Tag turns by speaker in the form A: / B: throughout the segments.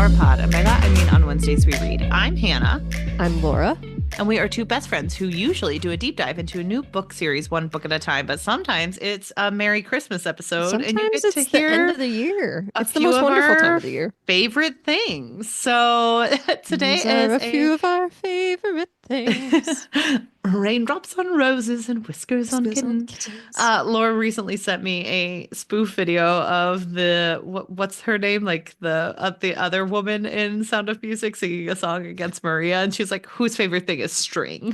A: OWWR Pod, and by that I mean on Wednesdays we read. I'm Hannah.
B: I'm Laura.
A: And we are two best friends who usually do a deep dive into a new book series, one book at a time. But sometimes it's a Merry Christmas episode,
B: Sometimes
A: and you get
B: it's
A: to
B: the
A: hear
B: end of the year. It's the
A: few
B: most
A: of
B: wonderful time
A: our
B: of the year.
A: favorite things. So today
B: These
A: is
B: are a few of our favorite things.
A: Raindrops on roses and whiskers on kittens. Laura recently sent me a spoof video of what's her name, like the other woman in Sound of Music singing a song against Maria, and she's like, "Whose favorite thing is string?"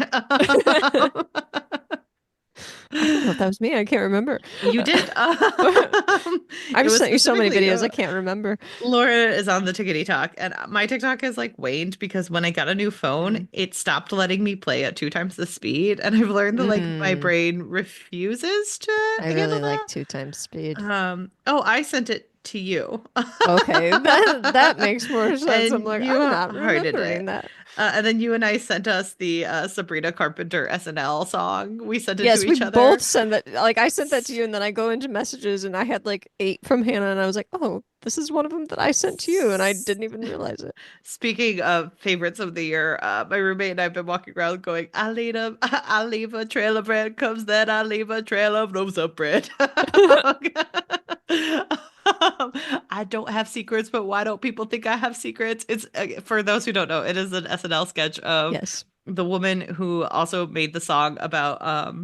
B: I don't know if that was me. I can't remember.
A: You did.
B: I've sent you so many videos. I can't remember.
A: Laura is on the tickety talk, and my TikTok has like waned because when I got a new phone, it stopped letting me play at 2 times the speed, and I've learned that like my brain refuses to.
B: I really like 2 times speed.
A: I sent it to you.
B: Okay, that makes more sense.
A: And
B: I'm like,
A: you
B: I'm not remembering that.
A: And then you and I sent us the Sabrina Carpenter SNL song. We sent it
B: Yes,
A: to each other.
B: we both sent that. Like, I sent that to you, and then I go into messages, and I had like 8 from Hannah, and I was like, oh, this is one of them that I sent to you, and I didn't even realize it.
A: Speaking of favorites of the year, my roommate and I have been walking around going, I'll leave a trail of breadcrumbs, then I'll leave a trail of loaves of bread. I don't have secrets, but why don't people think I have secrets? It's for those who don't know, it is an SNL sketch of the woman who also made the song about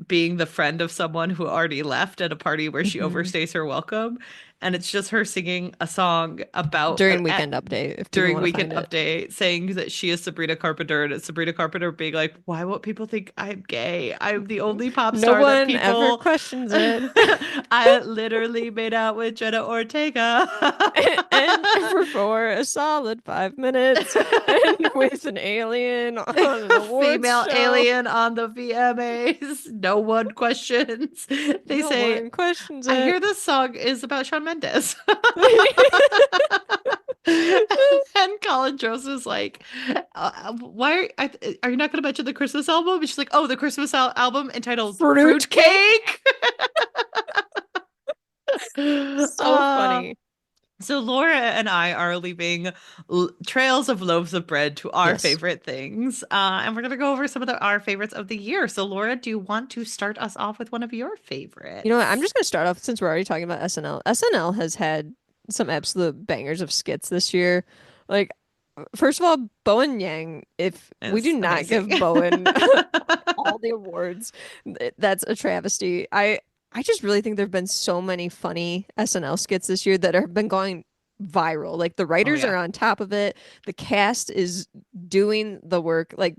A: being the friend of someone who already left at a party where she overstays her welcome. And it's just her singing a song about
B: during Weekend Update,
A: saying that she is Sabrina Carpenter, and it's Sabrina Carpenter being like, "Why won't people think I'm gay? I'm the only pop star that people
B: ever questions it."
A: I literally made out with Jenna Ortega,
B: and for a solid 5 minutes, and with an alien on an awards
A: female
B: show.
A: alien on the VMAs. No one questions. They say,
B: "No one questions it."
A: I hear this song is about Shawn Mendes. And Colin Joseph's like, why are you not going to mention the Christmas album? And she's like, oh, the Christmas album entitled Fruitcake.
B: So funny.
A: So Laura and I are leaving trails of loaves of bread to our favorite things. And we're going to go over some of our favorites of the year. So Laura, do you want to start us off with one of your favorites?
B: You know what? I'm just going to start off since we're already talking about SNL. SNL has had some absolute bangers of skits this year. Like, first of all, Bowen Yang, if we do not give Bowen all the awards, that's a travesty. I just really think there have been so many funny SNL skits this year that have been going viral. Like, the writers are on top of it. The cast is doing the work. Like,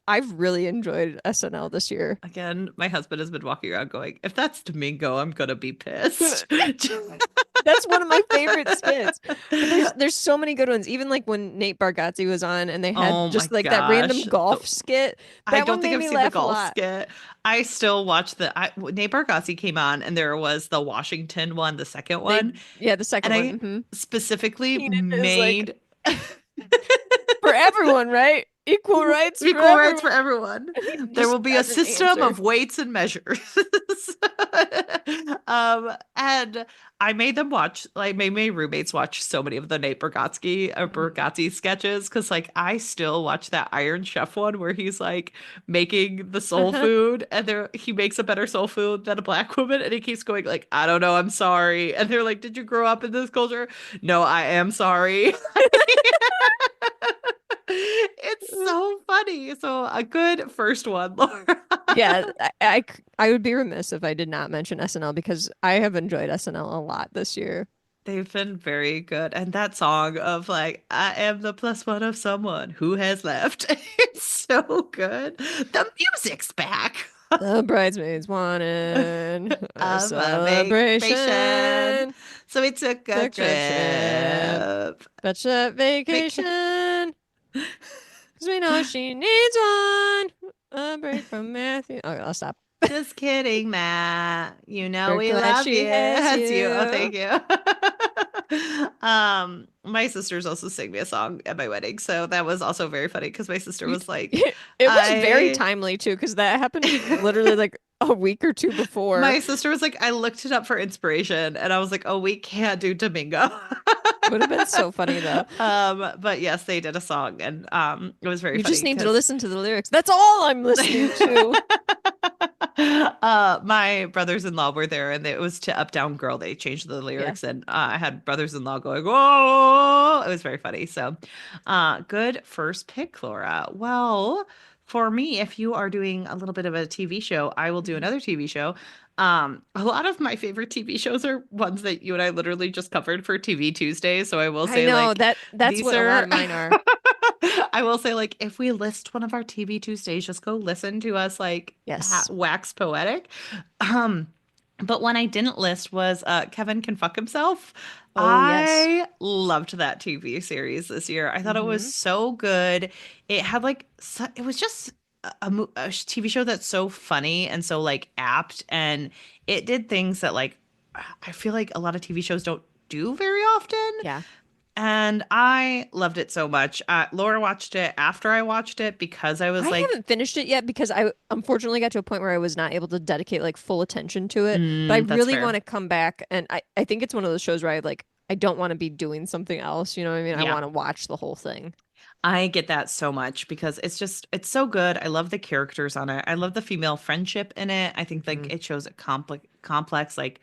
B: I've really enjoyed SNL this year.
A: Again, my husband has been walking around going, if that's Domingo, I'm going to be pissed.
B: That's one of my favorite skits. But there's so many good ones. Even like when Nate Bargatze was on and they had that random golf skit.
A: I don't think I've seen the golf skit. I still watch Nate Bargatze came on and there was the Washington one, the second one.
B: The second one.
A: And I specifically made...
B: for everyone, right? Equal rights
A: for everyone. There will be a system of weights and measures. And I made them watch, like, made my roommates watch so many of the Nate Bargatze sketches, because like I still watch that Iron Chef one where he's like making the soul food, and he makes a better soul food than a black woman, and he keeps going like, I don't know, I'm sorry. And they're like, did you grow up in this culture? No, I am sorry. It's so funny. So a good first one, Laura.
B: Yeah, I would be remiss if I did not mention SNL because I have enjoyed SNL a lot this year.
A: They've been very good. And that song of like, I am the plus one of someone who has left. It's so good. The music's back.
B: The bridesmaids wanted a celebration.
A: So we took a trip.
B: Bachelor vacation. Because we know she needs one. A break from Matthew. Okay, I'll stop.
A: Just kidding, Matt. You know we love you. That's you. Oh, thank you. My sisters also sang me a song at my wedding, so that was also very funny because my sister was like,
B: it was very timely too, because that happened literally like a week or two before.
A: My sister was like, I looked it up for inspiration, and I was like, oh, we can't do Domingo.
B: Would have been so funny though.
A: But yes, they did a song, and it was very
B: You just
A: funny
B: need to
A: because
B: listen to the lyrics. That's all I'm listening to.
A: my brothers-in-law were there, and it was to Up Down Girl. They changed the
B: Yeah.
A: lyrics, and I had brothers-in-law going, "Oh!" It was very funny. So, good first pick, Laura. Well, for me, if you are doing a little bit of a TV show, I will do
B: Mhm.
A: another TV show. A lot of my favorite TV shows are ones that you and I literally just covered for TV Tuesday. So I will
B: I
A: say,
B: know
A: like,
B: that's
A: these
B: what a lot
A: are
B: of mine are.
A: I will say, like, if we list one of our TV Tuesdays, just go listen to us, like,
B: Yes.
A: wax poetic. Um, but one I didn't list was Kevin Can Fuck Himself.
B: Oh, yes.
A: I loved that TV series this year. I thought it was
B: Hmm.
A: so good. It had like it was just a TV show that's so funny and so like apt, and it did things that like I feel like a lot of TV shows don't do very often.
B: Yeah.
A: And I loved it so much. Laura watched it after I watched it because I was
B: I
A: like,
B: haven't finished it yet because I unfortunately got to a point where I was not able to dedicate like full attention to it. But I
A: that's
B: really want
A: fair.
B: to come back, and I think it's one of those shows where I don't want to be doing something else. You know what I mean? I
A: Yeah.
B: want to watch the whole thing.
A: I get that so much because it's so good. I love the characters on it. I love the female friendship in it. I think like
B: Hmm.
A: it shows a complex like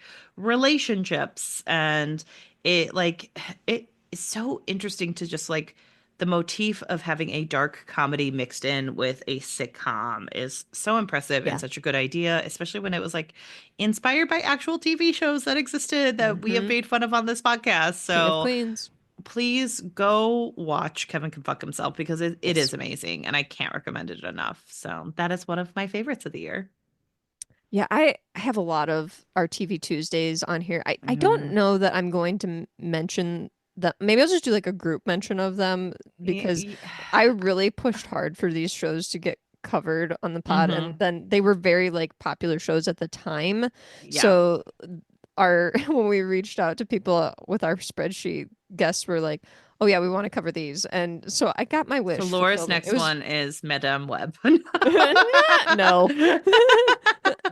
A: relationships, and it like it is so interesting to just like the motif of having a dark comedy mixed in with a sitcom is so impressive and
B: Yeah.
A: such a good idea, especially when it was like inspired by actual TV shows that existed that we have
B: Hmm.
A: made fun of on this podcast.
B: King of
A: So
B: Queens.
A: please go watch Kevin Can Fuck Himself because it
B: Yes.
A: is amazing and I can't recommend it enough. So that is one of my favorites of the year.
B: Yeah, I have a lot of our TV Tuesdays on here. I don't
A: Mm,
B: know that I'm going to mention that. Maybe I'll just do like a group mention of them because
A: y-
B: I really pushed hard for these shows to get covered on the pod, and
A: mhm.
B: then they were very like popular shows at the time.
A: Yeah.
B: So our when we reached out to people with our spreadsheet, guests were like, "Oh yeah, we want to cover these," and so I got my
A: So
B: wish
A: Laura's
B: fulfilled. And it
A: next
B: was
A: one is Madame Web.
B: no.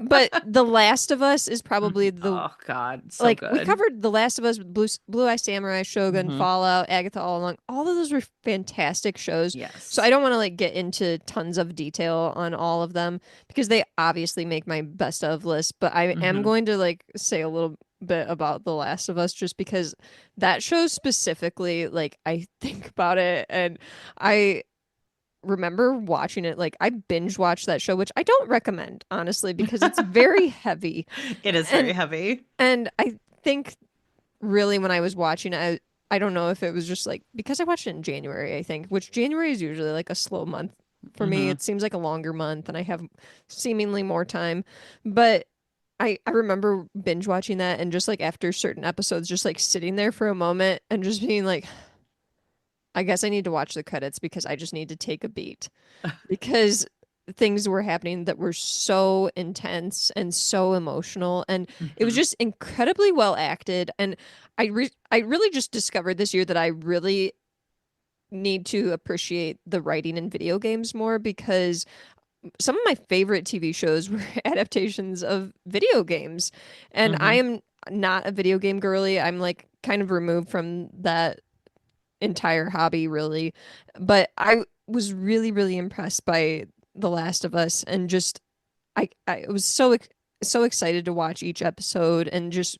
B: But The Last of Us is probably the
A: Oh God, so
B: like we
A: good.
B: covered The Last of Us, Blue Eye Samurai, Shogun,
A: Hmm.
B: Fallout, Agatha all along. All of those were fantastic shows. So I
A: Yes.
B: don't want to like get into tons of detail on all of them because they obviously make my best of list, but I am
A: Hmm.
B: going to like say a little bit about The Last of Us just because that show specifically, like I think about it and I remember watching it like I binge watched that show, which I don't recommend honestly because it's very heavy.
A: It is very
B: And
A: heavy.
B: I think really when I was watching it, I don't know if it was just like because I watched it in January, I think, which January is usually like a slow month for me.
A: Hmm.
B: It seems like a longer month and I have seemingly more time. But I remember binge watching that and just like after certain episodes, just like sitting there for a moment and just being like, I guess I need to watch the credits because I just need to take a beat because things were happening that were so intense and so emotional and it was
A: Hmm.
B: just incredibly well acted and I really just discovered this year that I really need to appreciate the writing in video games more because some of my favorite TV shows were adaptations of video games and I
A: Hmm.
B: am not a video game girly. I'm like kind of removed from that entire hobby really, but I was really impressed by The Last of Us and just I was so excited to watch each episode and just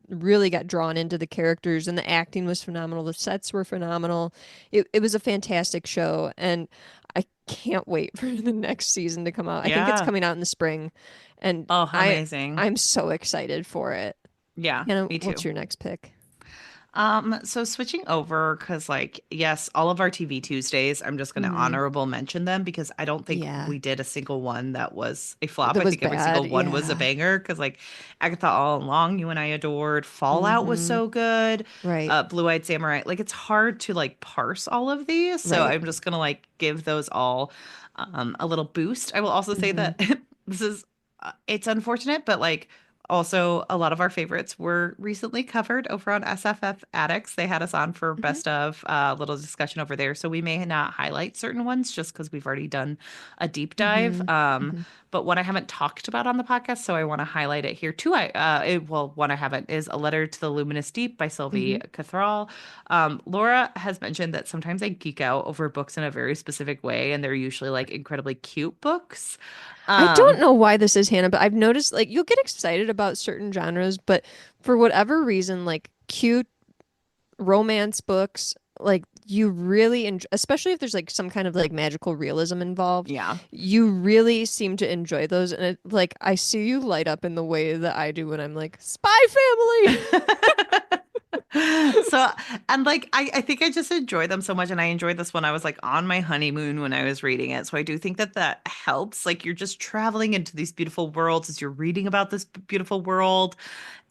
B: really got drawn into the characters and the acting was phenomenal. The sets were phenomenal. It was a fantastic show and I can't wait for the next season to come out. I think it's
A: Yeah.
B: coming out in the spring and
A: Oh, amazing.
B: I'm so excited for it.
A: Yeah,
B: Hannah,
A: me
B: what's
A: too.
B: your next pick?
A: So switching over, because like, yes, all of our TV Tuesdays, I'm just gonna
B: Hmm.
A: honorable mention them because I don't think
B: Yeah.
A: we did a single one that was a flop.
B: That
A: I
B: was
A: think every
B: bad.
A: single one was a
B: Yeah.
A: banger because like Agatha All Along, you and I adored. Fallout was
B: Hmm.
A: so good.
B: Right.
A: Blue-Eyed Samurai. Like it's hard to like parse all of these. So
B: Right.
A: I'm just gonna like give those all a little boost. I will also say
B: Hmm.
A: that this is it's unfortunate, but like also, a lot of our favorites were recently covered over on SFF Addicts. They had us on for
B: Hmm.
A: best of little discussion over there. So we may not highlight certain ones just because we've already done a deep dive.
B: Hmm. Hmm.
A: but one I haven't talked about on the podcast, so I want to highlight it here too. One I haven't is A Letter to the Luminous Deep by Sylvie
B: Hmm.
A: Cathrall. Laura has mentioned that sometimes I geek out over books in a very specific way, and they're usually like incredibly cute books.
B: I don't
A: Um,
B: know why this is, Hannah, but I've noticed like you'll get excited about certain genres, but for whatever reason, like cute romance books, like you really enjoy, especially if there's like some kind of like magical realism involved,
A: yeah.
B: you really seem to enjoy those. And it, like I see you light up in the way that I do when I'm like, Spy Family.
A: So, and like I think I just enjoy them so much, and I enjoyed this one. I was like on my honeymoon when I was reading it, so I do think that that helps. Like you're just traveling into these beautiful worlds as you're reading about this beautiful world.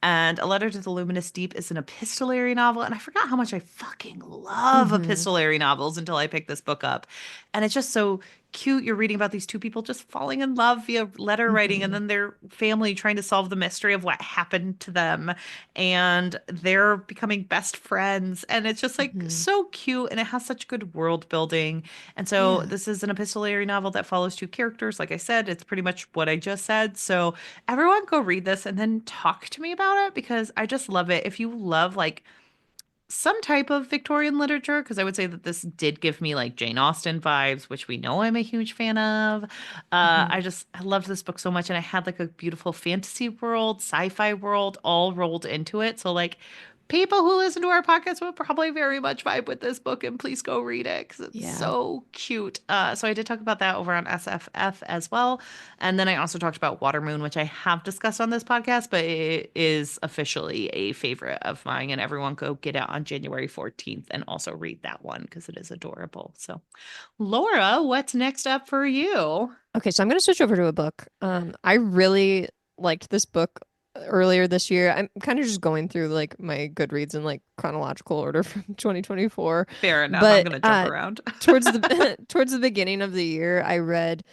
A: And A Letter to the Luminous Deep is an epistolary novel, and I forgot how much I fucking love
B: Hmm.
A: epistolary novels until I picked this book up. And it's just so cute. You're reading about these two people just falling in love via letter writing, and
B: Hmm.
A: then their family trying to solve the mystery of what happened to them, and they're becoming best friends. And it's just like
B: Hmm.
A: so cute, and it has such good world building. And so
B: Yeah.
A: this is an epistolary novel that follows two characters. Like I said, it's pretty much what I just said. So everyone go read this and then talk to me about it because I just love it. If you love like some type of Victorian literature, because I would say that this did give me like Jane Austen vibes, which we know I'm a huge fan of.
B: Hmm.
A: I loved this book so much, and I had like a beautiful fantasy world, sci-fi world all rolled into it. So like people who listen to our podcast will probably very much vibe with this book, and please go read it because it's
B: Yeah.
A: so cute. So I did talk about that over on SFF as well. And then I also talked about Watermoon, which I have discussed on this podcast, but it is officially a favorite of mine. And everyone go get it on January 14th and also read that one because it is adorable. So, Laura, what's next up for you?
B: Okay, so I'm going to switch over to a book. I really liked this book earlier this year. I'm kind of just going through like my Goodreads in like chronological order from 2024.
A: Fair enough. I'm
B: But
A: going to jump around.
B: towards the towards the beginning of the year, I read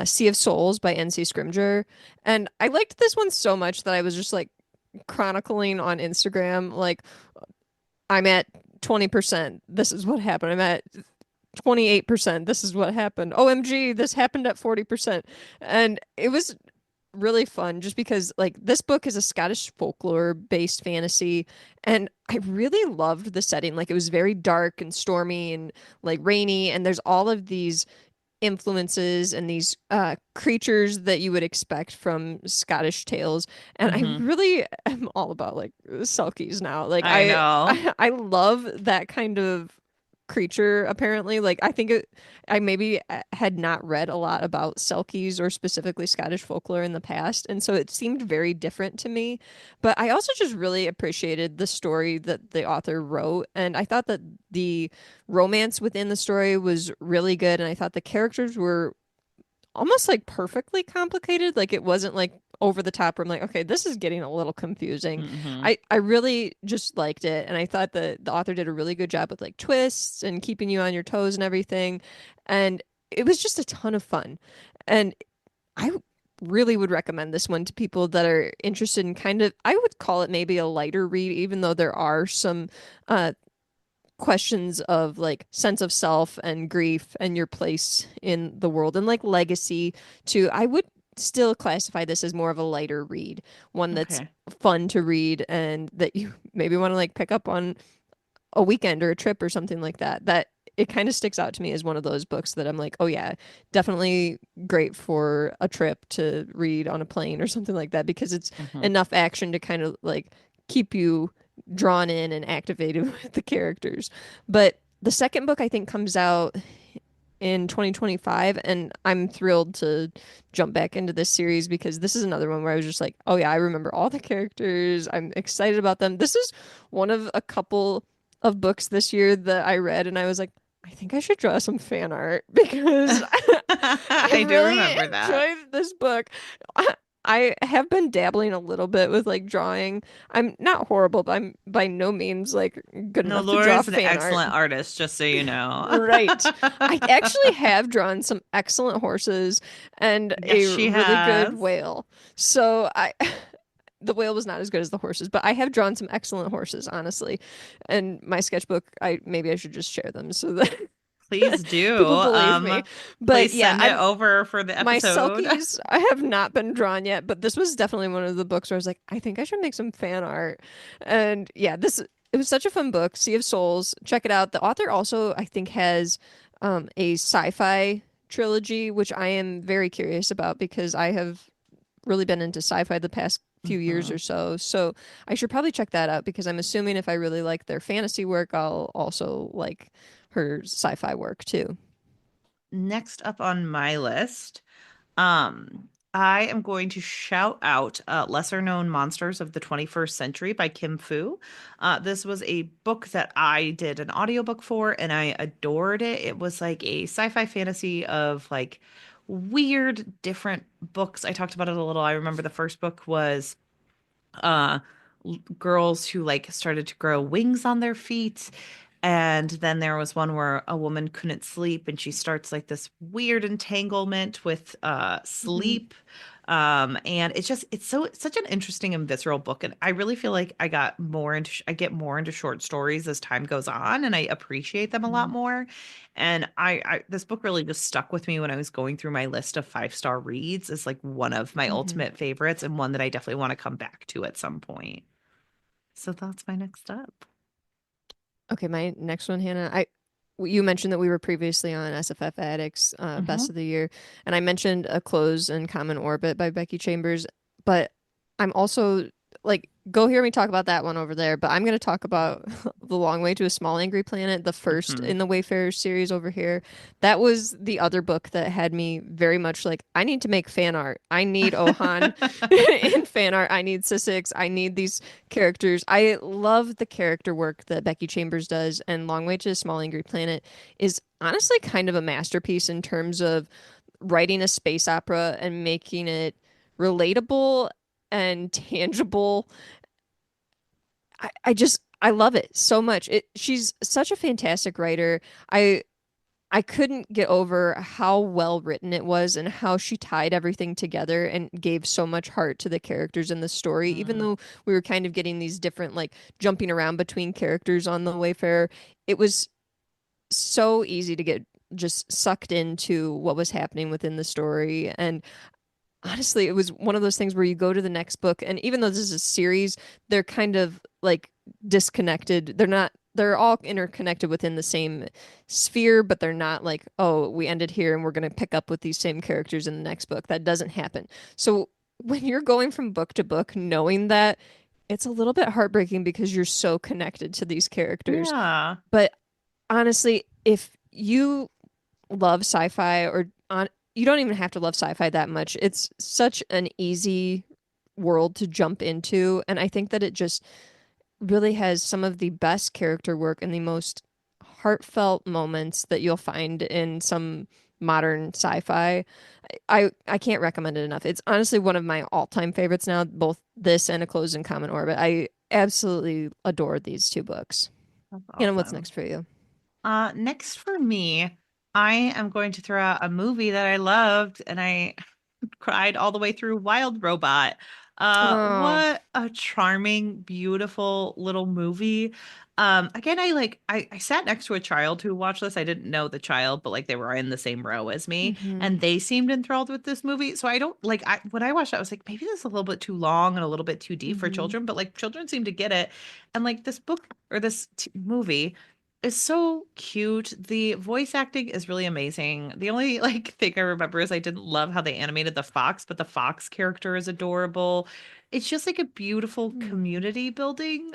B: Sea of Souls by NC Scrimgeour, and I liked this one so much that I was just like chronicling on Instagram like I'm at 20%. This is what happened. I'm at 28%. This is what happened. OMG, this happened at 40%. And it was really fun just because like this book is a Scottish folklore based fantasy and I really loved the setting. Like it was very dark and stormy and like rainy and there's all of these influences and these creatures that you would expect from Scottish tales. And I
A: Hmm.
B: really am all about like selkies now. Like
A: I know.
B: I love that kind of creature apparently. Like I think I maybe had not read a lot about selkies or specifically Scottish folklore in the past, and so it seemed very different to me. But I also just really appreciated the story that the author wrote, and I thought that the romance within the story was really good, and I thought the characters were almost like perfectly complicated. Like it wasn't like over the top where I'm like, okay, this is getting a little confusing.
A: Hmm.
B: I really just liked it. And I thought that the author did a really good job with like twists and keeping you on your toes and everything. And it was just a ton of fun. And I really would recommend this one to people that are interested in kind of, I would call it maybe a lighter read, even though there are some uh questions of like sense of self and grief and your place in the world and like legacy too. I would still classify this as more of a lighter read, one that's
A: Okay.
B: fun to read and that you maybe want to like pick up on a weekend or a trip or something like that. That it kind of sticks out to me as one of those books that I'm like, oh yeah, definitely great for a trip to read on a plane or something like that because it's
A: Hmm.
B: enough action to kind of like keep you drawn in and activated with the characters. But the second book I think comes out in 2025 and I'm thrilled to jump back into this series because this is another one where I was just like, oh yeah, I remember all the characters. I'm excited about them. This is one of a couple of books this year that I read and I was like, I think I should draw some fan art because I
A: I do
B: really
A: remember that.
B: enjoyed this book. I have been dabbling a little bit with like drawing. I'm not horrible, but I'm by no means like good
A: No,
B: enough to draw
A: Laura's an
B: fan art.
A: excellent artist, just so you know.
B: Right. I actually have drawn some excellent horses and
A: Yes,
B: a
A: she
B: really good
A: has.
B: whale. So I the whale was not as good as the horses, but I have drawn some excellent horses, honestly. And my sketchbook, I maybe I should just share them so that
A: Please do.
B: People believe me. But
A: Please
B: yeah,
A: send it over for the
B: my
A: episode.
B: Selkies I have not been drawn yet, but this was definitely one of the books where I was like, I think I should make some fan art. And yeah, this it was such a fun book, Sea of Souls. Check it out. The author also, I think, has a sci-fi trilogy, which I am very curious about because I have really been into sci-fi the past few years
A: Mhm.
B: or so. So I should probably check that out because I'm assuming if I really like their fantasy work, I'll also like her sci-fi work too.
A: Next up on my list, I am going to shout out Lesser Known Monsters of the 21st Century by Kim Fu. This was a book that I did an audiobook for and I adored it. It was like a sci-fi fantasy of like weird different books. I talked about it a little. I remember the first book was uh girls who like started to grow wings on their feet, and then there was one where a woman couldn't sleep and she starts like this weird entanglement with
B: Mm-hmm.
A: sleep. And it's such an interesting and visceral book, and I really feel like I get more into short stories as time goes on and I appreciate them a lot more. And I this book really just stuck with me when I was going through my list of 5-star reads as like one of my
B: Mm-hmm.
A: ultimate favorites and one that I definitely want to come back to at some point. So that's my next up.
B: Okay, my next one, Hannah. You mentioned that we were previously on SFF Addicts, Best
A: Hmm.
B: of the Year, and I mentioned A Close and Common Orbit by Becky Chambers, but I'm also like, go hear me talk about that one over there. But I'm going to talk about The Long Way to a Small Angry Planet, the first
A: Hmm.
B: in the Wayfarer series over here. That was the other book that had me very much like, I need to make fan art. I need Ohan in fan art. I need Sissix. I need these characters. I love the character work that Becky Chambers does, and Long Way to a Small Angry Planet is honestly kind of a masterpiece in terms of writing a space opera and making it relatable and tangible. I love it so much. She's such a fantastic writer. I I couldn't get over how well written it was and how she tied everything together and gave so much heart to the characters in the story. Even
A: Mm.
B: though we were kind of getting these different, like, jumping around between characters on the Wayfarer, it was so easy to get just sucked into what was happening within the story. And honestly, it was one of those things where you go to the next book, and even though this is a series, they're kind of like disconnected. They're all interconnected within the same sphere, but they're not like, oh, we ended here and we're going to pick up with these same characters in the next book. That doesn't happen. So when you're going from book to book, knowing that, it's a little bit heartbreaking because you're so connected to these characters.
A: Yeah.
B: But honestly, if you love sci-fi or on you don't even have to love sci-fi that much. It's such an easy world to jump into, and I think that it just really has some of the best character work and the most heartfelt moments that you'll find in some modern sci-fi. I can't recommend it enough. It's honestly one of my all-time favorites now, both this and A Close in Common Orbit. I absolutely adore these two books.
A: That's
B: Hannah, what's
A: awesome.
B: next for you?
A: Next for me, I am going to throw out a movie that I loved and I cried all the way through Wild Robot.
B: Oh.
A: What a charming, beautiful little movie. Again, I sat next to a child who watched this. I didn't know the child, but like they were in the same row as me,
B: Hmm.
A: and they seemed enthralled with this movie. So I don't like I when I watched it, I was like, maybe this is a little bit too long and a little bit too deep for
B: Hmm.
A: children, but like children seem to get it. And like this book or movie is so cute. The voice acting is really amazing. The only like thing I remember is I didn't love how they animated the fox, but the fox character is adorable. It's just like a beautiful community building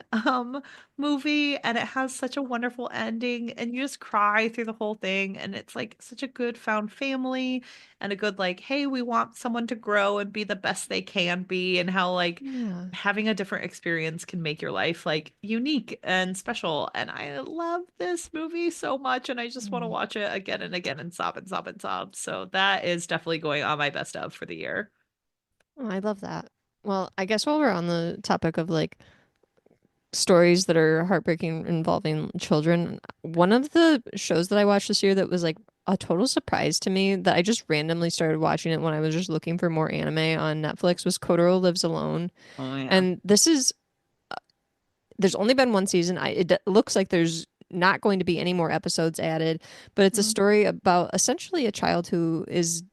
A: movie, and it has such a wonderful ending and you just cry through the whole thing, and it's like such a good found family and a good like, hey, we want someone to grow and be the best they can be, and how like
B: Yeah.
A: having a different experience can make your life like unique and special. And I love this movie so much and I just want to
B: Mm.
A: watch it again and again and sob and sob and sob. So that is definitely going on my best of for the year.
B: Oh, I love that. Well, I guess while we're on the topic of like stories that are heartbreaking involving children, one of the shows that I watched this year that was like a total surprise to me that I just randomly started watching it when I was just looking for more anime on Netflix was Kotaro Lives Alone.
A: Oh yeah.
B: And this is there's only been one season. It looks like there's not going to be any more episodes added, but it's a
A: Mm.
B: story about essentially a child who is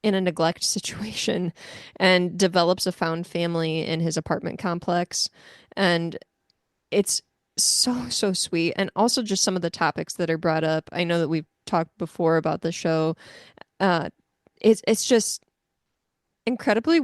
B: in a neglect situation and develops a found family in his apartment complex. And it's so sweet. And also just some of the topics that are brought up. I know that we've talked before about the show. Uh, it's just incredibly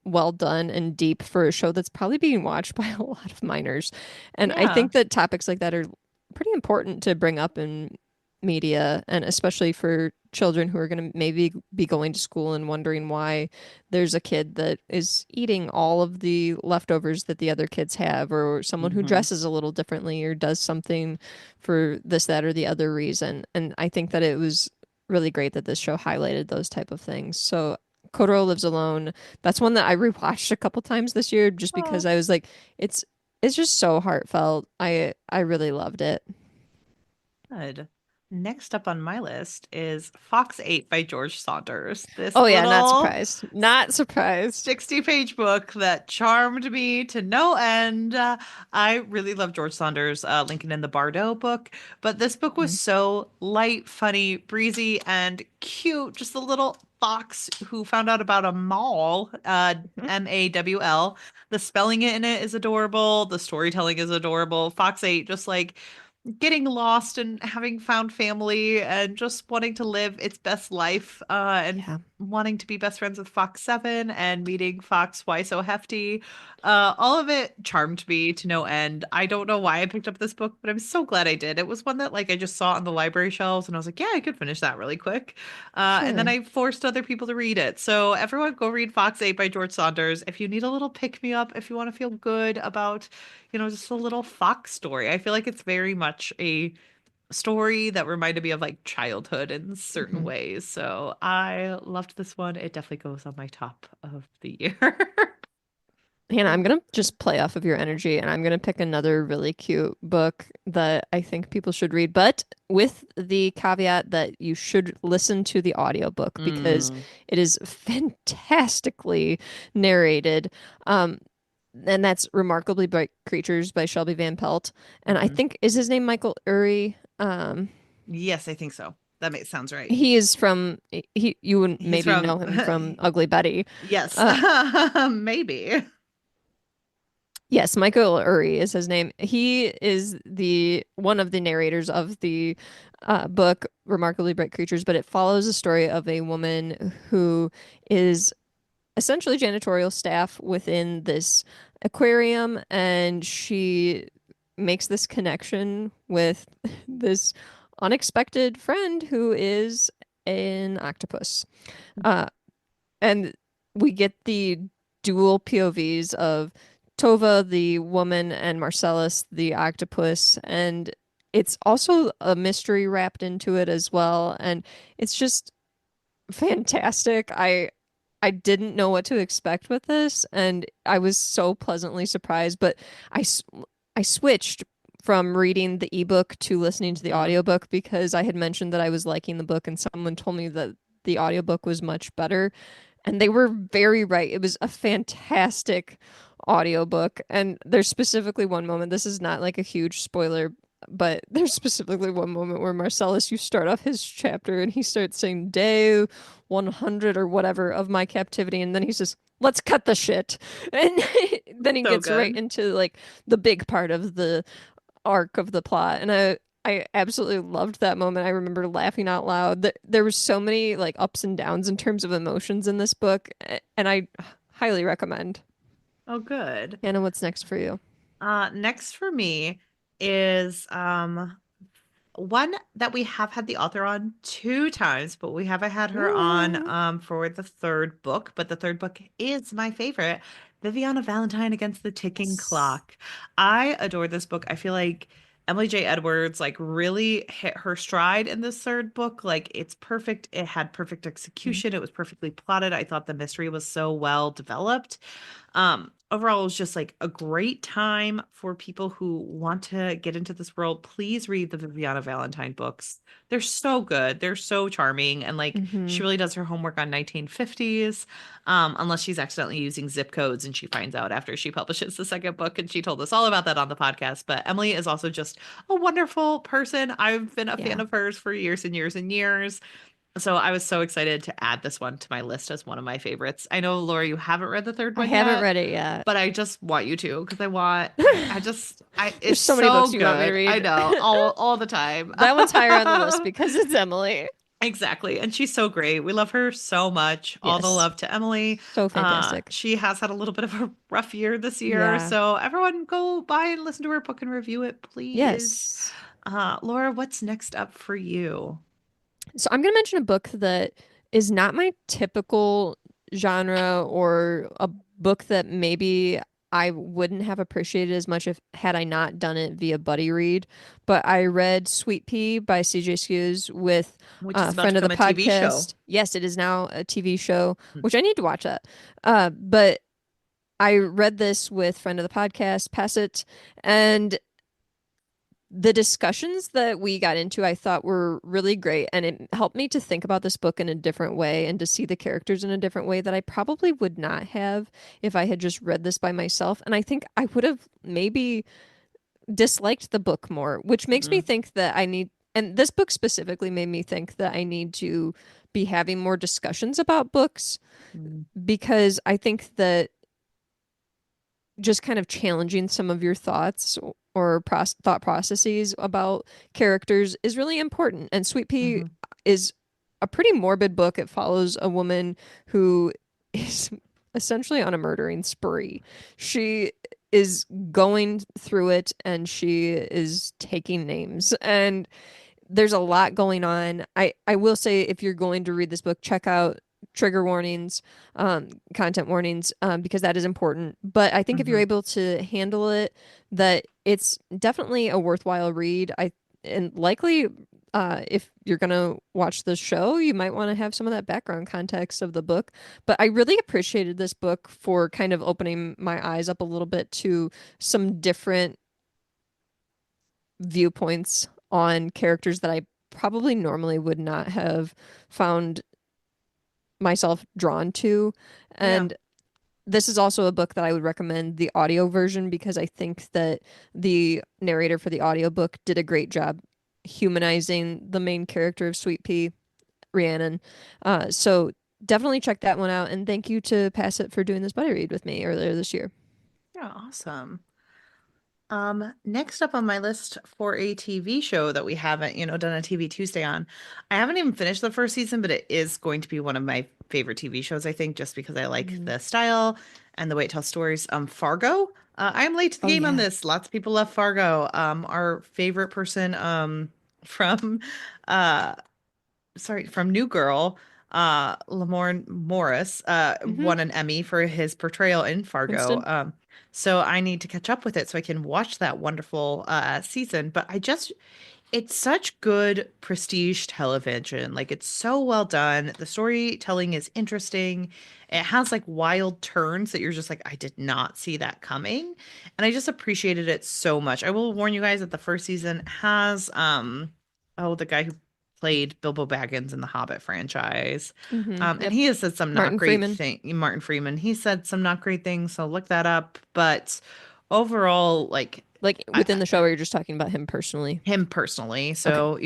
B: well done and deep for a show that's probably being watched by a lot of minors. And I
A: Yeah.
B: think that topics like that are pretty important to bring up in media, and especially for children who are going to maybe be going to school and wondering why there's a kid that is eating all of the leftovers that the other kids have, or someone who
A: Hmm.
B: dresses a little differently or does something for this, that, or the other reason. And I think that it was really great that this show highlighted those type of things. So Kotaro Lives Alone, that's one that I rewatched a couple times this year just because
A: Oh,
B: I was like, it's it's just so heartfelt. I really loved it.
A: good. Next up on my list is Fox 8 by George Saunders. This
B: Oh yeah, not
A: little
B: surprised. Not surprised.
A: 60-page book that charmed me to no end. I really love George Saunders' Lincoln in the Bardo book, but this book was
B: Mhm.
A: so light, funny, breezy, and cute. Just a little fox who found out about a mall, Mawl. The spelling in it is adorable. The storytelling is adorable. Fox 8 just like getting lost and having found family and just wanting to live its best life and
B: Yeah.
A: wanting to be best friends with Fox 7 and meeting Fox Why So Hefty. All of it charmed me to no end. I don't know why I picked up this book, but I'm so glad I did. It was one that like I just saw on the library shelves and I was like, yeah, I could finish that really quick. And then
B: Sure.
A: I forced other people to read it. So everyone go read Fox 8 by George Saunders. If you need a little pick me up, if you want to feel good about just a little fox story. I feel like it's very much a story that reminded me of like childhood in certain
B: Mhm.
A: ways. So I loved this one. It definitely goes on my top of the year.
B: Hannah, I'm gonna just play off of your energy and I'm gonna pick another really cute book that I think people should read, but with the caveat that you should listen to the audiobook because
A: Mm.
B: it is fantastically narrated. Um, and that's Remarkably Bright Creatures by Shelby Van Pelt. And I
A: Hmm.
B: think is his name Michael Urie?
A: Yes, I think so. That makes sounds right.
B: He is from he you would
A: He's
B: maybe
A: from
B: know him from Ugly Betty.
A: yes,
B: Uh,
A: maybe.
B: Yes, Michael Urie is his name. He is the one of the narrators of the book Remarkably Bright Creatures, but it follows the story of a woman who is essentially janitorial staff within this aquarium, and she makes this connection with this unexpected friend who is an octopus. Uh, and we get the dual POVs of Tova, the woman, and Marcellus, the octopus. And it's also a mystery wrapped into it as well. And it's just fantastic. I didn't know what to expect with this, and I was so pleasantly surprised. But I switched from reading the ebook to listening to the
A: Mm.
B: audiobook because I had mentioned that I was liking the book, and someone told me that the audiobook was much better. And they were very right. It was a fantastic audiobook. And there's specifically one moment, this is not like a huge spoiler, but there's specifically one moment where Marcellus, you start off his chapter and he starts saying day 100 or whatever of my captivity. And then he says, let's cut the shit. And then he
A: So
B: gets right
A: good.
B: into like the big part of the arc of the plot. And I absolutely loved that moment. I remember laughing out loud. There was so many like ups and downs in terms of emotions in this book, and I highly recommend.
A: Oh, good.
B: Hannah, what's next for you?
A: Next for me is one that we have had the author on two times, but we haven't had her on
B: Ooh.
A: for the third book. But the third book is my favorite, Viviana Valentine Against the Ticking
B: Yes.
A: Clock. I adore this book. I feel like Emily J. Edwards like really hit her stride in this third book. Like it's perfect. It had perfect
B: Mhm.
A: execution. It was perfectly plotted. I thought the mystery was so well developed. Overall, it was just like a great time for people who want to get into this world. Please read the Viviana Valentine books. They're so good. They're so charming. And like she really does her homework on 1950s, unless she's accidentally using zip codes and she finds out after she publishes the second book. And she told us all about that on the podcast. But Emily is also just a wonderful person. I've been a fan of hers for years and years and years. So I was so excited to add this one to my list as one of my favorites. I know, Laura, you haven't read the third
B: I
A: one
B: haven't
A: yet,
B: read it yet.
A: but I just want you to because it's
B: There's so many books you want me to
A: good.
B: read.
A: I know, all the time.
B: That one's higher on the list because it's Emily.
A: Exactly. And she's so great. We love her so much. All the
B: Yes.
A: love to Emily.
B: So fantastic.
A: She has had a little bit of a rough year this year.
B: Yeah.
A: So everyone go buy and listen to her book and review it, please.
B: Yes.
A: Laura, what's next up for you?
B: So I'm going to mention a book that is not my typical genre or a book that maybe I wouldn't have appreciated as much if had I not done it via buddy read. But I read Sweet Pea by CJ Skews with
A: Which is
B: a
A: about
B: friend
A: to
B: of the
A: become a TV show.
B: podcast. Yes, it is now a TV show, which I need to watch that. But I read this with friend of the podcast, Passett, and the discussions that we got into, I thought were really great. And it helped me to think about this book in a different way and to see the characters in a different way that I probably would not have if I had just read this by myself. And I think I would have maybe disliked the book more, which makes me think that and this book specifically made me think that I need to be having more discussions about books because I think that just kind of challenging some of your thoughts or thought processes about characters is really important. And Sweet Pea is a pretty morbid book. It follows a woman who is essentially on a murdering spree. She is going through it and she is taking names. And there's a lot going on. I will say, if you're going to read this book, check out trigger warnings, content warnings, because that is important. But I think if you're able to handle it, that it's definitely a worthwhile read. And likely, if you're gonna watch the show, you might want to have some of that background context of the book. But I really appreciated this book for kind of opening my eyes up a little bit to some different viewpoints on characters that I probably normally would not have found myself drawn to. And this is also a book that I would recommend the audio version because I think that the narrator for the audiobook did a great job humanizing the main character of Sweet Pea, Rhiannon. So definitely check that one out. And thank you to Passett for doing this buddy read with me earlier this year.
A: Yeah, awesome. Next up on my list for a TV show that we haven't, done a TV Tuesday on. I haven't even finished the first season, but it is going to be one of my favorite TV shows, I think, just because I like the style and the way it tells stories. Fargo. I'm late to the game on this. Lots of people love Fargo. Our favorite person, from, from New Girl, Lamorne Morris, won an Emmy for his portrayal in Fargo.
B: Winston?
A: So I need to catch up with it so I can watch that wonderful season. But it's such good prestige television. Like, it's so well done. The storytelling is interesting. It has like wild turns that you're just like, I did not see that coming. And I just appreciated it so much. I will warn you guys that the first season has the guy who played Bilbo Baggins in the Hobbit franchise. And he has said some not great things. Martin Freeman. He said some not great things, so look that up. But overall, like
B: within the show, or you're just talking about him personally?
A: Him personally. So,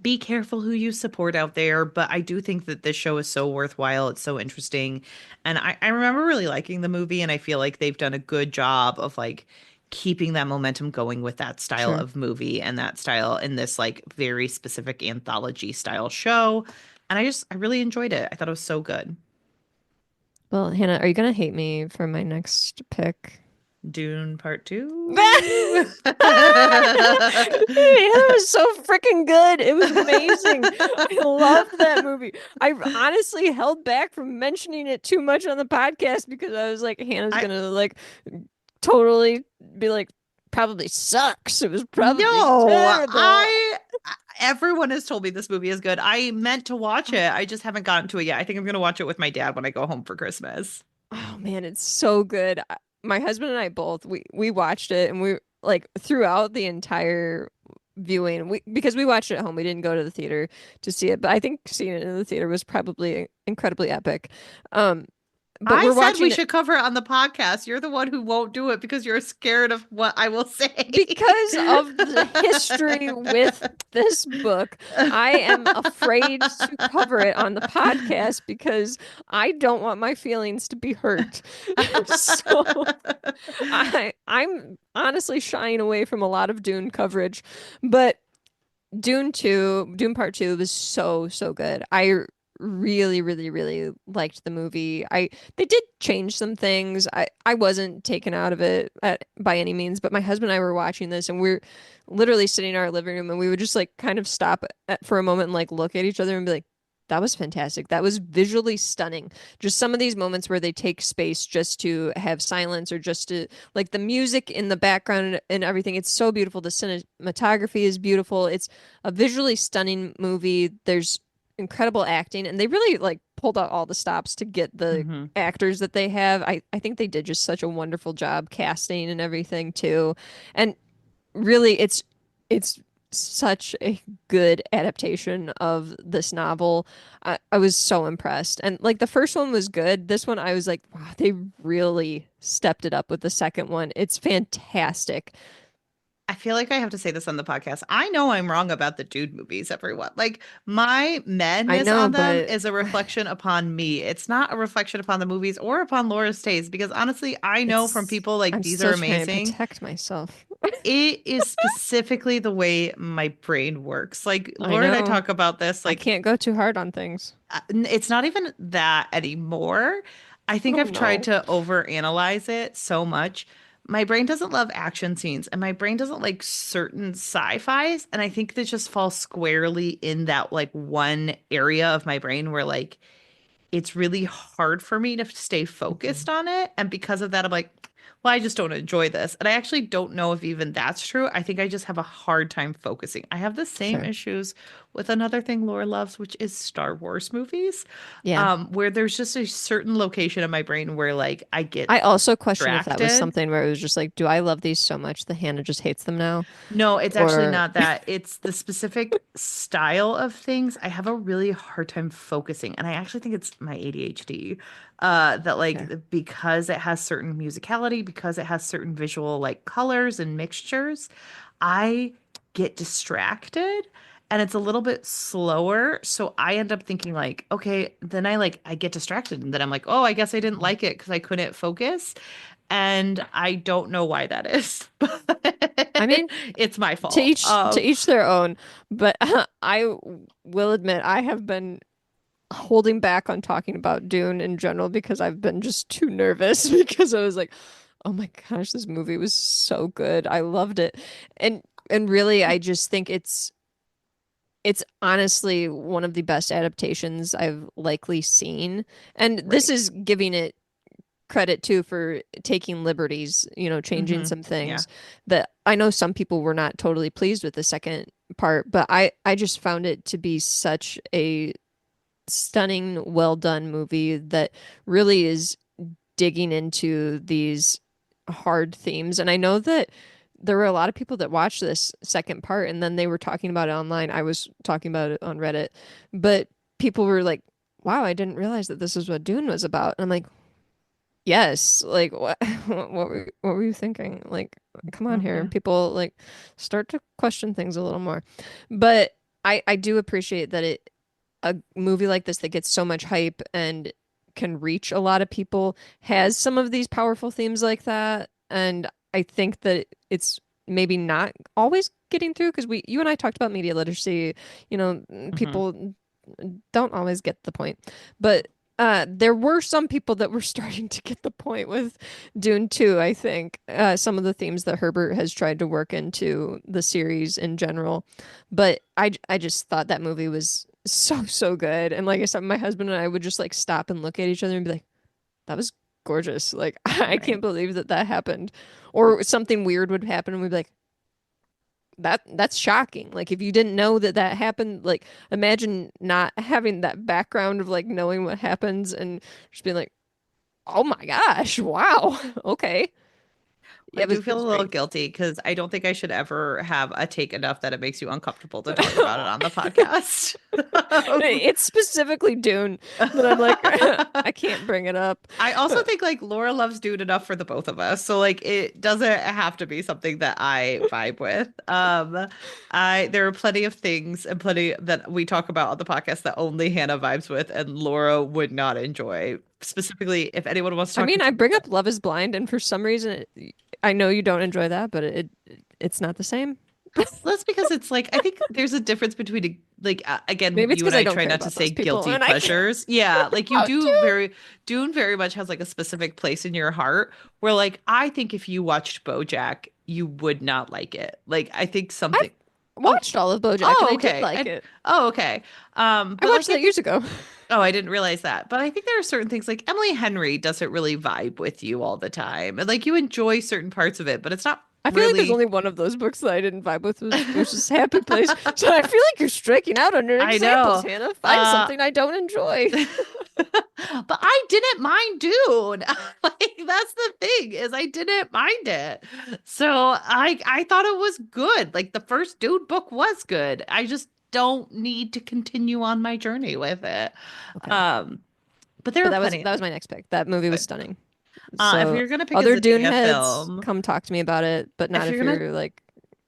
A: be careful who you support out there. But I do think that this show is so worthwhile. It's so interesting. And I remember really liking the movie, and I feel like they've done a good job of like keeping that momentum going with that style of movie and that style in this like very specific anthology style show. And I really enjoyed it. I thought it was so good.
B: Well, Hannah, are you gonna hate me for my next pick?
A: Dune Part 2.
B: It was so freaking good. It was amazing. I loved that movie. I honestly held back from mentioning it too much on the podcast because I was like, Hannah's gonna like totally be like, probably sucks. It was probably terrible.
A: Everyone has told me this movie is good. I meant to watch it. I just haven't gotten to it yet. I think I'm gonna watch it with my dad when I go home for Christmas.
B: Oh man, it's so good. My husband and I both we watched it, and we like throughout the entire viewing. We because we watched it at home. We didn't go to the theater to see it, but I think seeing it in the theater was probably incredibly epic. Um, but
A: I
B: we're
A: said we
B: watching it
A: should cover it on the podcast. You're the one who won't do it because you're scared of what I will say.
B: because of the history with this book. I am afraid to cover it on the podcast because I don't want my feelings to be hurt. So I'm honestly shying away from a lot of Dune coverage, but Dune Part 2 was so good. I really liked the movie. They did change some things. I wasn't taken out of it by any means, but my husband and I were watching this, and we're literally sitting in our living room, and we would just like kind of stop for a moment and like look at each other and be like, that was fantastic. That was visually stunning. Just some of these moments where they take space just to have silence, or just to like the music in the background and everything. It's so beautiful. The cinematography is beautiful. It's a visually stunning movie. There's incredible acting, and they really like pulled out all the stops to get the
A: hmm
B: actors that they have. I think they did just such a wonderful job casting and everything too. And really it's such a good adaptation of this novel. I was so impressed. And like the first one was good. This one I was like, wow, they really stepped it up with the second one. It's fantastic.
A: I feel like I have to say this on the podcast. I know I'm wrong about the dude movies, everyone. Like my
B: I
A: madness
B: know,
A: on them
B: but
A: is a reflection upon me. It's not a reflection upon the movies or upon Laura's taste because honestly, I know from
B: it's
A: people like
B: I'm
A: these are
B: still trying to
A: amazing.
B: protect myself.
A: It is specifically the way my brain works. Like
B: I
A: Laura and I
B: know.
A: talk about this,
B: I
A: like
B: can't go too hard on things.
A: it's not even that anymore. I think
B: Oh
A: I've tried
B: no.
A: to overanalyze it so much. My brain doesn't love action scenes and my brain doesn't like certain sci-fis. And I think this just falls squarely in that like one area of my brain where like it's really hard for me to stay focused on it. And because of that, I'm like, well, I just don't enjoy this. And I actually don't know if even that's true. I think I just have a hard time focusing. I have the same
B: Sure.
A: issues with another thing Laura loves, which is Star Wars movies,
B: Yeah.
A: where there's just a certain location in my brain where like I get
B: I also question if that was
A: distracted.
B: something where it was just like, do I love these so much that Hannah just hates them now?
A: No, it's actually
B: Or
A: not that. It's the specific style of things. I have a really hard time focusing, and I actually think it's my ADHD. That
B: okay.
A: like because it has certain musicality, because it has certain visual like colors and mixtures, I get distracted and it's a little bit slower. So I end up thinking like, okay, then I get distracted and then I'm like, oh, I guess I didn't like it because I couldn't focus. And I don't know why that is, but
B: I mean,
A: it's my fault.
B: to each their own, but I will admit I have been holding back on talking about Dune in general because I've been just too nervous because I was like, oh my gosh, this movie was so good. I loved it. And and really I just think it's honestly one of the best adaptations I've likely seen. And this
A: Right.
B: is giving it credit too for taking liberties, changing
A: hmm
B: some
A: Yeah.
B: things that I know some people were not totally pleased with the second part, but I just found it to be such a stunning, well done movie that really is digging into these hard themes. And I know that there were a lot of people that watched this second part and then they were talking about it online. I was talking about it on Reddit, but people were like, wow, I didn't realize that this is what Dune was about. And I'm like, yes, like what what were you thinking? Like, come on here.
A: hmm
B: And people like start to question things a little more. But I do appreciate that a movie like this that gets so much hype and can reach a lot of people has some of these powerful themes like that. And I think that it's maybe not always getting through because you and I talked about media literacy.
A: hmm
B: People don't always get the point, but there were some people that were starting to get the point with Dune 2, I think. Some of the themes that Herbert has tried to work into the series in general. But I just thought that movie was so good. And like I said, my husband and I would just like stop and look at each other and be like, that was gorgeous. Like, I can't
A: Right.
B: believe that that happened. Or something weird would happen and we'd be like, that's shocking. Like if you didn't know that that happened, like imagine not having that background of like knowing what happens and just being like, Oh my gosh. Wow. Okay.
A: I
B: Yeah,
A: do
B: it
A: feel
B: was
A: a little
B: great.
A: guilty because I don't think I should ever have a take enough that it makes you uncomfortable to talk about it on the podcast.
B: It's specifically Dune that I'm like, I can't bring it up.
A: I also think like Laura loves Dude enough for the both of us. So like it doesn't have to be something that I vibe with. I there are plenty of things and plenty that we talk about on the podcast that only Hannah vibes with and Laura would not enjoy. Specifically, if anyone wants to
B: I
A: talk
B: mean, I
A: about
B: bring up Love is Blind, and for some reason, I know you don't enjoy that, but it's not the same.
A: that's because it's like I think there's a difference between like again
B: Maybe it's
A: you and
B: because I
A: I
B: don't
A: try
B: care
A: not to
B: about
A: say
B: those people,
A: guilty
B: and I care
A: pleasures. Yeah, like you
B: about
A: do
B: Dune.
A: very Dune very much has like a specific place in your heart where like I think if you watched BoJack you would not like it. Like I think
B: I've
A: something. Oh,
B: watched all of BoJack, and
A: oh
B: I did
A: okay.
B: like
A: And
B: it.
A: oh okay.
B: I
A: But like
B: watched
A: I
B: that
A: think
B: years ago.
A: oh I didn't realize that. But I think there are certain things like Emily Henry doesn't really vibe with you all the time. And like you enjoy certain parts of it, but it's not
B: I feel like there's
A: really
B: only one of those books that I didn't vibe with, which is Happy Place. So I feel like you're striking out on your
A: I
B: examples,
A: know.
B: Hannah. Find
A: Uh
B: something I don't enjoy.
A: but I didn't mind Dune. Like that's the thing is I didn't mind it. So I thought it was good. Like the first Dune book was good. I just don't need to continue on my journey with it.
B: Okay.
A: Um, but there
B: But
A: are plenty.
B: that was my next pick. That movie was stunning.
A: If
B: So
A: you're gonna pick a
B: other Dune
A: Zendaya
B: heads,
A: film,
B: come talk to me about it, but
A: if
B: not
A: you're
B: if
A: gonna
B: you're like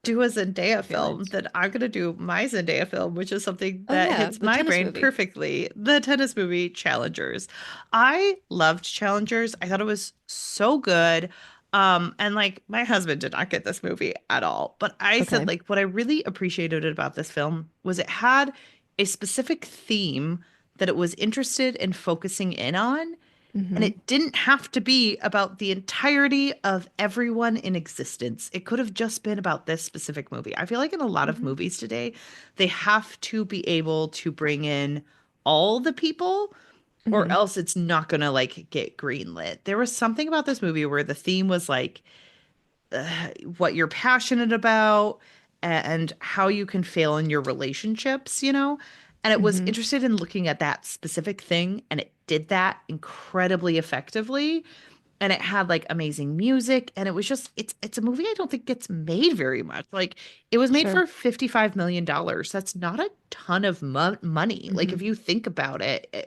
A: do a Zendaya film,
B: feelings.
A: then I'm gonna do my Zendaya film, which is something
B: Oh
A: that
B: yeah,
A: hits
B: the
A: my
B: tennis
A: brain
B: movie.
A: perfectly. The tennis movie Challengers. I loved Challengers. I thought it was so good. And like my husband did not get this movie at all. But I said
B: Okay.
A: like what I really appreciated about this film was it had a specific theme that it was interested in focusing in on. And
B: Mm-hmm.
A: it didn't have to be about the entirety of everyone in existence. It could have just been about this specific movie. I feel like in a lot of
B: Mm-hmm.
A: movies today, they have to be able to bring in all the people or
B: Mm-hmm.
A: else it's not going to like get greenlit. There was something about this movie where the theme was like what you're passionate about and how you can fail in your relationships, you know? And it was
B: Mm-hmm.
A: interested in looking at that specific thing and it did that incredibly effectively. And it had like amazing music and it was just it's a movie I don't think gets made very much. Like it was made
B: Sure.
A: for $55 million. That's not a ton of money. Like
B: Mm-hmm.
A: if you think about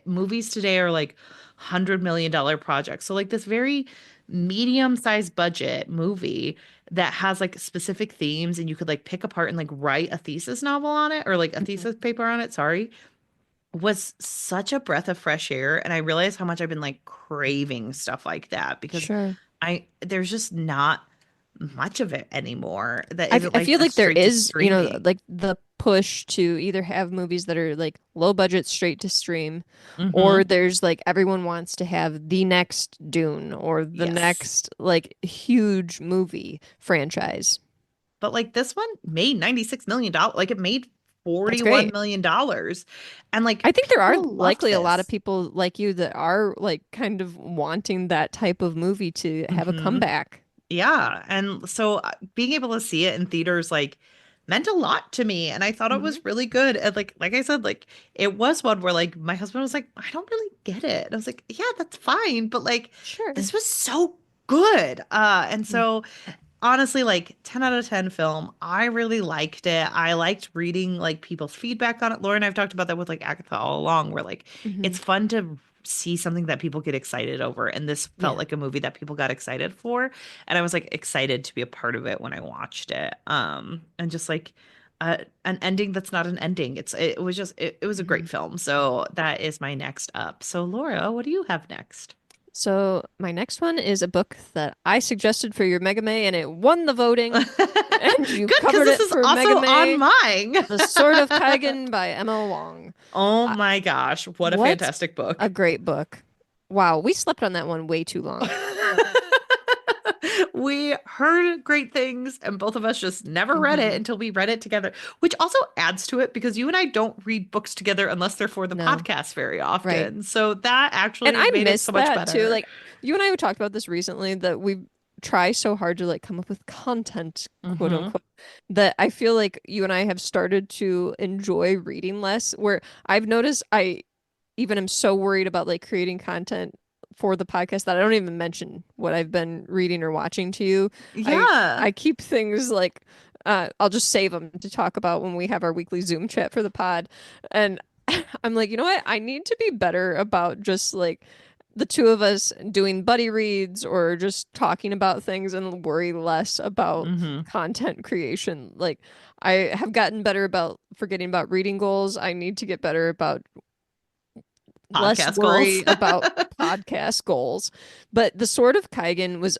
A: movies today are like $100 million projects. So like this very medium-sized budget movie that has like specific themes and you could like pick apart and like write a thesis novel on it or like a
B: Mm-hmm.
A: thesis paper on it, sorry, was such a breath of fresh air. And I realized how much I've been like craving stuff like that because
B: Sure.
A: there's just not much of it anymore that
B: I
A: isn't like
B: feel
A: a
B: like there
A: straight to
B: is,
A: streaming.
B: like the push to either have movies that are like low budget straight to stream, or
A: Mm-hmm.
B: there's like everyone wants to have the next Dune or the
A: Yes.
B: next like huge movie franchise.
A: But like this one made $96 million. Like it made
B: That's
A: $41
B: great.
A: million. And like
B: I think there are
A: people loved
B: likely a lot of
A: this.
B: people like you that are like kind of wanting that type of movie to have a
A: Hmm.
B: comeback.
A: Yeah. And so being able to see it in theaters like meant a lot to me. And I thought it
B: Hmm.
A: was really good. And like I said, like it was one where like my husband was like, I don't really get it. And I was like, yeah, that's fine. But like
B: Sure.
A: this was so good. And
B: Mm.
A: so honestly, like 10 out of 10 film. I really liked it. I liked reading like people's feedback on it. Laura and I've talked about that with like Agatha all along, where like
B: Hmm.
A: it's fun to see something that people get excited over. And this felt
B: Yeah.
A: like a movie that people got excited for. And I was like excited to be a part of it when I watched it. And just like an ending that's not an ending. It was just it was a
B: Hmm.
A: great film. So that is my next up. So Laura, what do you have next?
B: So my next one is a book that I suggested for your Mega May, and it won the voting, and you
A: Good, because
B: covered
A: this
B: it
A: is
B: for
A: also
B: Mega
A: on
B: May.
A: mine.
B: The Sword of Kaigen by Emma Wong.
A: Oh
B: Uh,
A: my gosh, what a
B: what
A: fantastic
B: a
A: book.
B: great book. Wow, we slept on that one way too long.
A: We heard great things, and both of us just never read it
B: Hmm.
A: until we read it together, which also adds to it because you and I don't read books together unless they're for the
B: No,
A: podcast very
B: right.
A: often. So that
B: And
A: actually
B: I
A: made it
B: miss
A: so much
B: that too.
A: better.
B: Like you and I talked about this recently that we try so hard to like come up with content, quote
A: Hmm.
B: unquote, that I feel like you and I have started to enjoy reading less. Where I've noticed I even am so worried about like creating content for the podcast that I don't even mention what I've been reading or watching to you.
A: Yeah.
B: I keep things like I'll just save them to talk about when we have our weekly Zoom chat for the pod. And I'm like, you know what? I need to be better about just like the two of us doing buddy reads or just talking about things and worry less about
A: Mm-hmm.
B: content creation. Like I have gotten better about forgetting about reading goals. I need to get better about less
A: Podcast goals.
B: worry about podcast goals. But The Sword of Kaigen was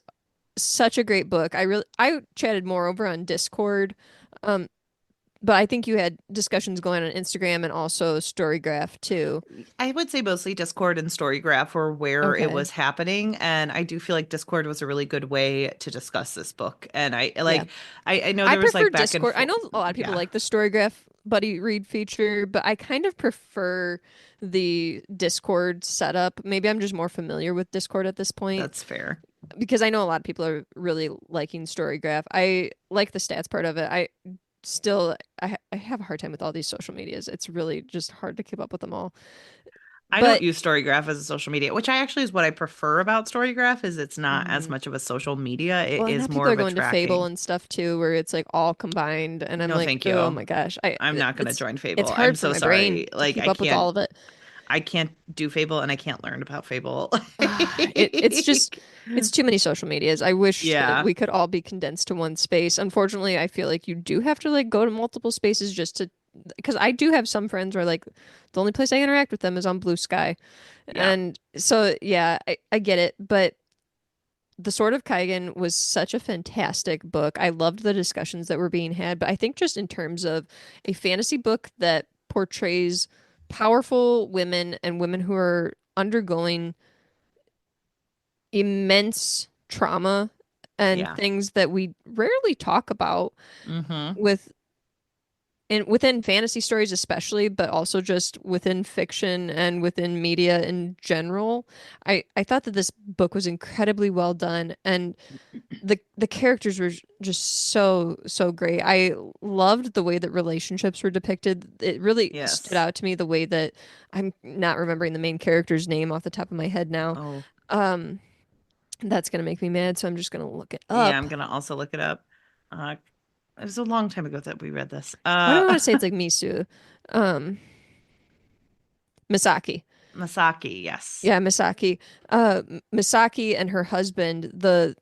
B: such a great book. I chatted more over on Discord. Um, but I think you had discussions going on Instagram and also Storygraph too.
A: I would say mostly Discord and Storygraph were where it
B: Okay.
A: was happening. And I do feel like Discord was a really good way to discuss this book. And
B: Yeah.
A: I know
B: I
A: there was
B: prefer
A: like back and
B: Discord. I
A: forth.
B: know a lot of people
A: Yeah,
B: like the Storygraph buddy read feature, but I kind of prefer the Discord setup. Maybe I'm just more familiar with Discord at this point
A: that's fair.
B: because I know a lot of people are really liking Storygraph. I like the stats part of it. I still I have a hard time with all these social medias. It's really just hard to keep up with them all.
A: I don't
B: But
A: use Storygraph as a social media, which I actually is what I prefer about Storygraph is it's not as
B: mhm.
A: much of a social media. It
B: Well, and now
A: is
B: people
A: more
B: are
A: of a
B: going to Fable
A: tracking.
B: and stuff too, where it's like all combined, and I'm
A: No,
B: like,
A: thank
B: oh
A: you.
B: my gosh,
A: I'm not going to
B: it's
A: join
B: it's
A: Fable. I'm
B: hard for
A: so
B: my brain
A: sorry.
B: to
A: Like
B: keep up with all of it.
A: I can't do Fable and I can't learn about Fable.
B: It's just it's too many social medias. I wish that
A: Yeah.
B: we could all be condensed to one space. Unfortunately, I feel like you do have to like go to multiple spaces just to because I do have some friends where like the only place I interact with them is on Blue Sky.
A: Yeah.
B: And so yeah, I get it, but The Sword of Kaigen was such a fantastic book. I loved the discussions that were being had, but I think just in terms of a fantasy book that portrays powerful women and women who are undergoing immense trauma and
A: Yeah.
B: things that we rarely talk about
A: Mm-hmm.
B: with and within fantasy stories especially, but also just within fiction and within media in general. I thought that this book was incredibly well done and the characters were just so great. I loved the way that relationships were depicted. It really stood
A: Yes.
B: out to me the way that I'm not remembering the main character's name off the top of my head now.
A: Oh,
B: Um, that's gonna make me mad, so I'm just gonna look it
A: yeah,
B: up.
A: I'm gonna also look it up. Uh, it was a long time ago that we read this.
B: Why do I want to say it's like Misu? Um, Misaki.
A: Masaki, yes.
B: Yeah, Misaki. Misaki and her husband, the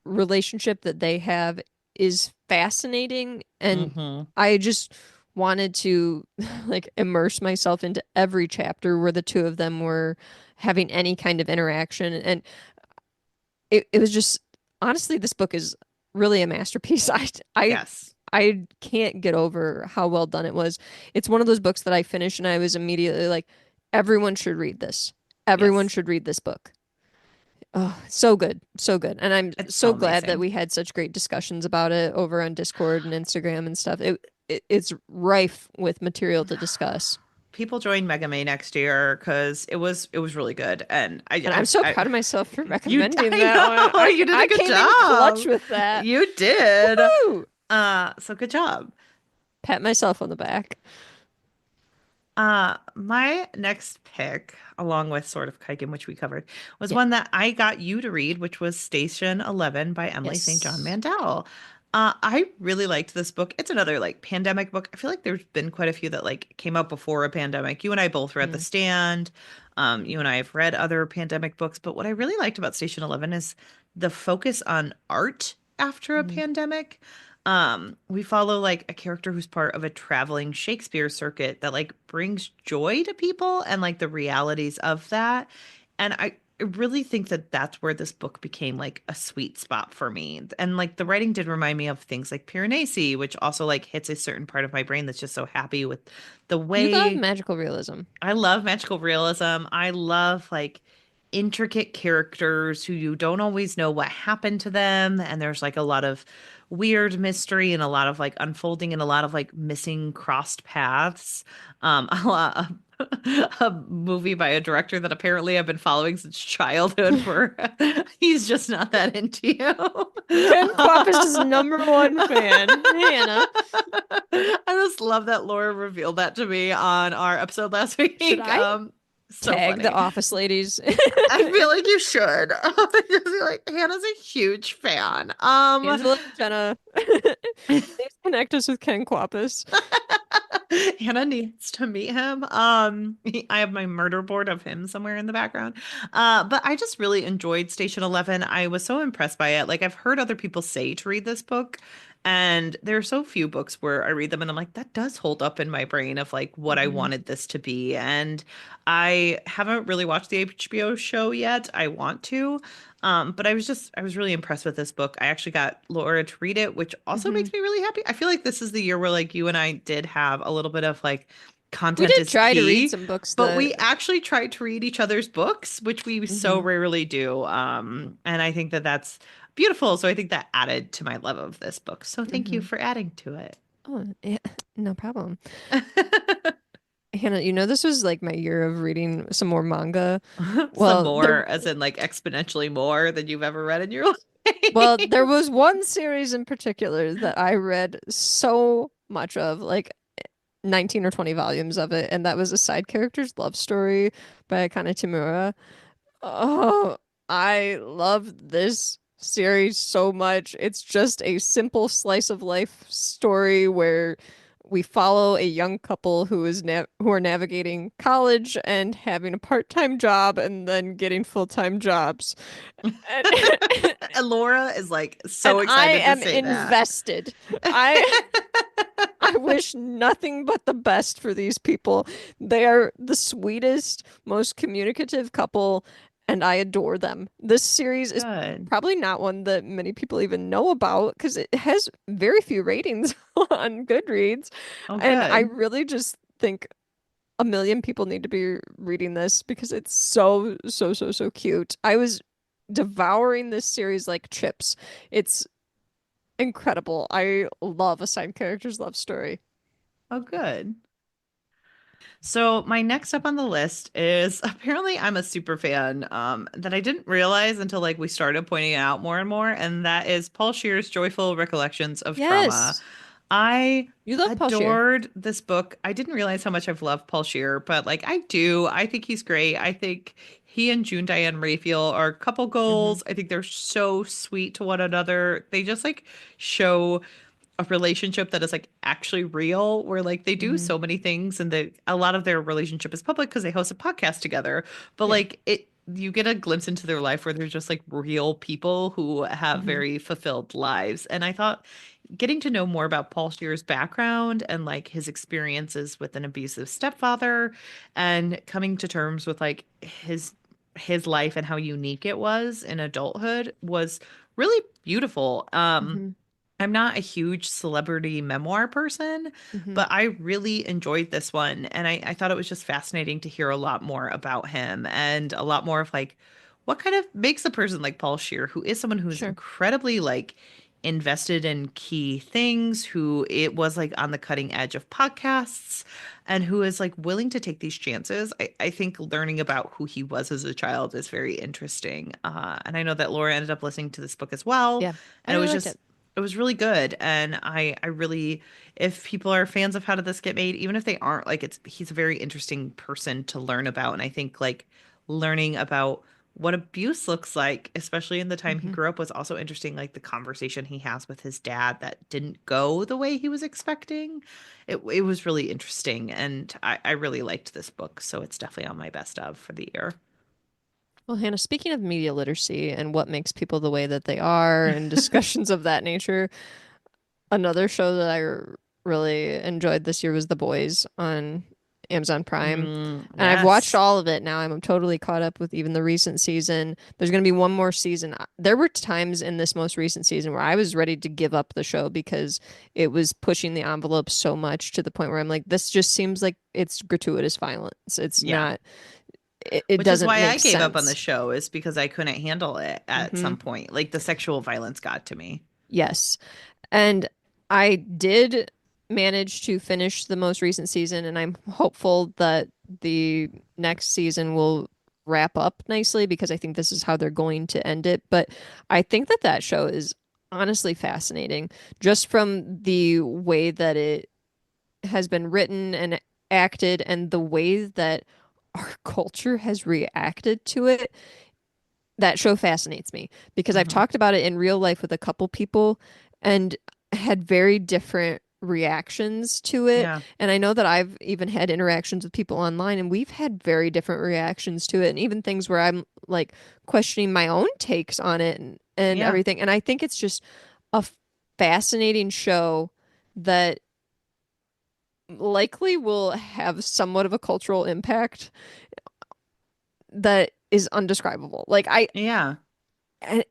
B: relationship that they have is fascinating, and
A: Mm-hmm.
B: I just wanted to like immerse myself into every chapter where the two of them were having any kind of interaction, and it was just honestly, this book is really a masterpiece.
A: Yes.
B: I can't get over how well done it was. It's one of those books that I finished and I was immediately like, everyone should read this. Everyone
A: Yes.
B: should read this book. Oh, so good. So good. And I'm
A: It's so
B: so glad that
A: amazing.
B: we had such great discussions about it over on Discord and Instagram and stuff. It's rife with material to discuss.
A: People join Mega May next year because it was really good. And
B: And I'm so
A: I
B: proud of myself for
A: I
B: recommending that one.
A: know you did a
B: I
A: good
B: came in clutch
A: job.
B: with that.
A: You did.
B: Woohoo!
A: So good job.
B: Pat myself on the back.
A: My next pick, along with Sword of Kaigen, which we covered, was
B: Yeah.
A: one that I got you to read, which was Station 11 by Emily St. John
B: Yes.
A: Mandel. I really liked this book. It's another like pandemic book. I feel like there's been quite a few that like came out before a pandemic. You and I both read The
B: Mm.
A: Stand. You and I have read other pandemic books, but what I really liked about Station 11 is the focus on art after a
B: Mm.
A: pandemic. We follow like a character who's part of a traveling Shakespeare circuit that like brings joy to people and like the realities of that. And I really think that that's where this book became like a sweet spot for me. And like the writing did remind me of things like Piranesi, which also like hits a certain part of my brain that's just so happy with the
B: You love
A: way
B: magical realism.
A: I love magical realism. I love like intricate characters who you don't always know what happened to them. And there's like a lot of weird mystery and a lot of like unfolding and a lot of like missing crossed paths. A lot a movie by a director that apparently I've been following since childhood where he's just not that into you.
B: Ken Kwap is his number one fan. Hannah,
A: I just love that Laura revealed that to me on our episode last
B: should
A: week.
B: I
A: So
B: Tag the
A: funny.
B: office ladies.
A: I feel like you should. Just be like, Hannah's a huge fan.
B: Angela and Jenna. Please connect us with Ken Quapis.
A: Hannah needs to meet him. I have my murder board of him somewhere in the background. But I just really enjoyed Station 11. I was so impressed by it. Like I've heard other people say to read this book, and there are so few books where I read them and I'm like, that does hold up in my brain of like what I
B: Hmm.
A: wanted this to be. And I haven't really watched the HBO show yet. I want to. But I was really impressed with this book. I actually got Laura to read it, which also
B: Hmm.
A: makes me really happy. I feel like this is the year where like you and I did have a little bit of like
B: We
A: content
B: did
A: is
B: try to read
A: key,
B: some books
A: but
B: that.
A: we actually tried to read each other's books, which we so
B: Hmm.
A: rarely do. And I think that that's beautiful. So I think that added to my love of this book. So thank you
B: Hmm.
A: for adding to it.
B: Oh, yeah, no problem. Hannah, this was like my year of reading some more manga.
A: Some
B: Well, there
A: more, as in like exponentially more than you've ever read in your
B: there
A: life.
B: was one series in particular that I read so much of, like 19 or 20 volumes of it, and that was a side character's love story by Akane Tamura. Oh, I love this series so much. It's just a simple slice of life story where we follow a young couple who are navigating college and having a part-time job and then getting full-time jobs. And,
A: And Laura is like
B: and
A: so
B: I
A: excited to
B: am
A: say that.
B: invested. I I wish nothing but the best for these people. They are the sweetest, most communicative couple, and I adore them. This series is
A: Good.
B: probably not one that many people even know about because it has very few ratings on Goodreads.
A: Oh,
B: And I
A: good.
B: really just think a million people need to be reading this because it's so, so, so, so cute. I was devouring this series like chips. It's incredible. I love a side character's love story.
A: Oh, good. So my next up on the list is apparently I'm a super fan that I didn't realize until like we started pointing it out more and more, and that is Paul Shear's Joyful Recollections of Trauma.
B: Yes.
A: I
B: You love Paul Scheer.
A: adored this book. I didn't realize how much I've loved Paul Shear, but like I do. I think he's great. I think he and June Diane Raphael are couple
B: Hmm.
A: goals. I think they're so sweet to one another. They just like show a relationship that is like actually real, where like they do
B: Hmm.
A: so many things and a lot of their relationship is public because they host a podcast together, but
B: Yeah.
A: like it you get a glimpse into their life where they're just like real people who have
B: Hmm.
A: very fulfilled lives. And I thought getting to know more about Paul Shear's background and like his experiences with an abusive stepfather and coming to terms with like his life and how unique it was in adulthood was really beautiful.
B: Hmm.
A: I'm not a huge celebrity memoir person,
B: Hmm.
A: but I really enjoyed this one. And I thought it was just fascinating to hear a lot more about him and a lot more of like what kind of makes a person like Paul Scheer, who is someone who's
B: Sure.
A: incredibly like invested in key things, who it was like on the cutting edge of podcasts and who is like willing to take these chances. I think learning about who he was as a child is very interesting. And I know that Laura ended up listening to this book as well.
B: Yeah. I
A: And
B: really liked it.
A: it was really good. And I really, if people are fans of How Did This Get Made, even if they aren't, like he's a very interesting person to learn about. And I think like learning about what abuse looks like, especially in the time he
B: Hmm.
A: grew up, was also interesting. Like the conversation he has with his dad that didn't go the way he was expecting. It was really interesting. And I really liked this book. So it's definitely on my best of for the year.
B: Well, Hannah, speaking of media literacy and what makes people the way that they are and discussions of that nature, another show that really enjoyed this year was The Boys on Amazon Prime. And I've watched
A: Yes.
B: all of it now. I'm totally caught up with even the recent season. There's going to be one more season. There were times in this most recent season where I was ready to give up the show because it was pushing the envelope so much to the point where I'm like, this just seems like it's gratuitous violence. It's
A: Yeah.
B: not, it
A: Which is
B: doesn't
A: why I
B: make
A: gave up on the
B: sense.
A: show, is because I couldn't handle it at
B: Hmm.
A: some point. Like the sexual violence got to me.
B: Yes. And I did manage to finish the most recent season, and I'm hopeful that the next season will wrap up nicely because I think this is how they're going to end it. But I think that that show is honestly fascinating just from the way that it has been written and acted and the way that our culture has reacted to it, that show fascinates me because I've
A: Hmm.
B: talked about it in real life with a couple people and had very different reactions to it.
A: Yeah.
B: And I know that I've even had interactions with people online and we've had very different reactions to it and even things where I'm like questioning my own takes on it and
A: Yeah.
B: everything. And I think it's just a fascinating show that likely will have somewhat of a cultural impact that is undescribable.
A: Yeah.
B: And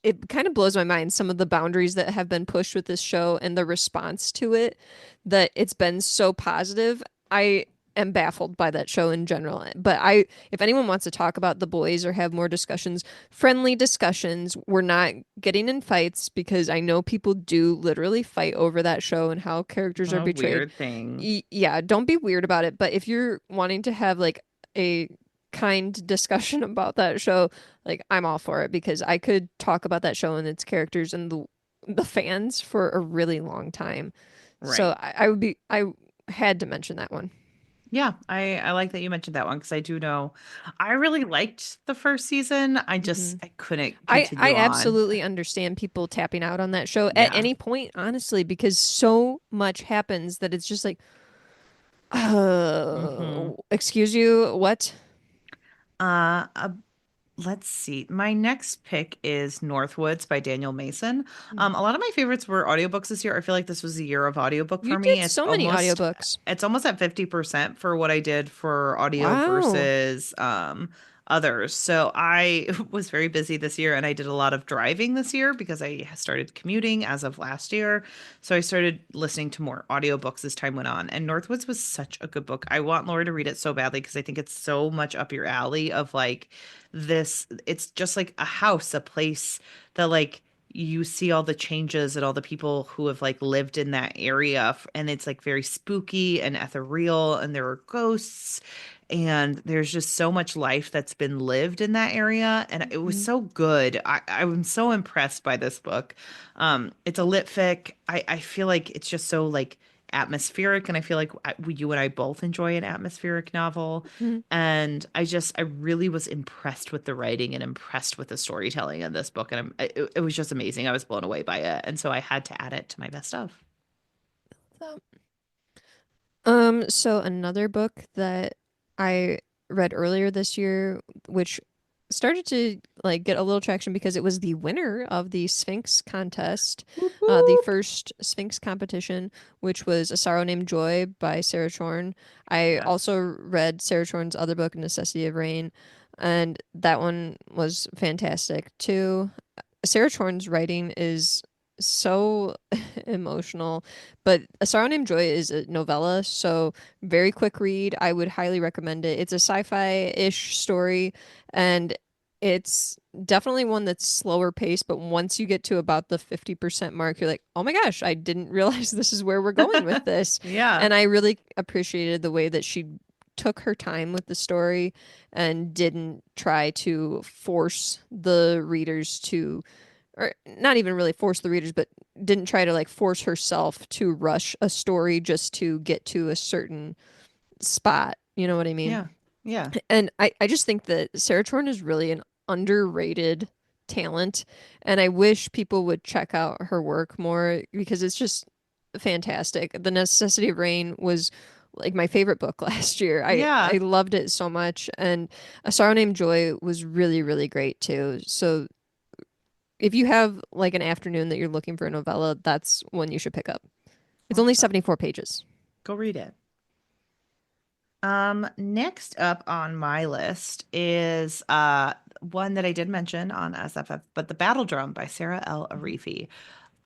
B: it kind of blows my mind some of the boundaries that have been pushed with this show and the response to it, that it's been so positive. I am baffled by that show in general. But if anyone wants to talk about The Boys or have more discussions, friendly discussions, we're not getting in fights because I know people do literally fight over that show and how characters are
A: A
B: betrayed.
A: weird thing.
B: Yeah, don't be weird about it. But if you're wanting to have like a kind discussion about that show, like I'm all for it because I could talk about that show and its characters and the fans for a really long time. So
A: Right.
B: I had to mention that one.
A: Yeah, I like that you mentioned that one because I do know I really liked the first season.
B: Hmm.
A: I couldn't
B: I
A: continue on.
B: absolutely understand people tapping out on that show at
A: Yeah.
B: any point, honestly, because so much happens that it's just like,
A: Hmm.
B: excuse you, what?
A: Uh, uh, let's see. My next pick is Northwoods by Daniel Mason. A lot of my favorites were audiobooks this year. I feel like this was a year of audiobook
B: You
A: for me.
B: did so many audiobooks.
A: It's almost at 50% for what I did for audio
B: Wow.
A: versus others. So I was very busy this year and I did a lot of driving this year because I started commuting as of last year. So I started listening to more audiobooks as time went on. And Northwoods was such a good book. I want Laura to read it so badly because I think it's so much up your alley of like this, it's just like a house, a place that like you see all the changes and all the people who have like lived in that area and it's like very spooky and ethereal and there are ghosts and there's just so much life that's been lived in that area and it was
B: Mhm.
A: so good. I'm so impressed by this book. It's a lit fic. I feel like it's just so like atmospheric and I feel like you and I both enjoy an atmospheric novel.
B: Mhm.
A: And I really was impressed with the writing and impressed with the storytelling in this book. And it was just amazing. I was blown away by it. And so I had to add it to my best of.
B: So, so another book that I read earlier this year, which started to like get a little traction because it was the winner of the Sphinx contest,
A: Whoop,
B: the
A: whoop.
B: first Sphinx competition, which was A Sorrow Named Joy by Sarah Chorn. I
A: Yes.
B: also read Sarah Chorn's other book, Necessity of Rain, and that one was fantastic too. Sarah Chorn's writing is so emotional, but A Sorrow Named Joy is a novella, so very quick read. I would highly recommend it. It's a sci-fi-ish story, and it's definitely one that's slower paced, but once you get to about the 50% mark, you're like, oh my gosh, I didn't realize this is where we're going with this.
A: Yeah.
B: And I really appreciated the way that she took her time with the story and didn't try to force the readers to, or not even really force the readers, but didn't try to like force herself to rush a story just to get to a certain spot. You know what I mean?
A: Yeah. Yeah.
B: And I just think that Sarah Chorn is really an underrated talent. And I wish people would check out her work more because it's just fantastic. The Necessity of Rain was like my favorite book last year. I
A: Yeah.
B: loved it so much. And A Sorrow Named Joy was really, really great too. So if you have like an afternoon that you're looking for a novella, that's one you should pick up. It's only
A: Awesome.
B: 74 pages.
A: Go read it. Next up on my list is one that I did mention on SFF, but The Battle Drum by Sarah L.
B: Mhm.
A: Arifi.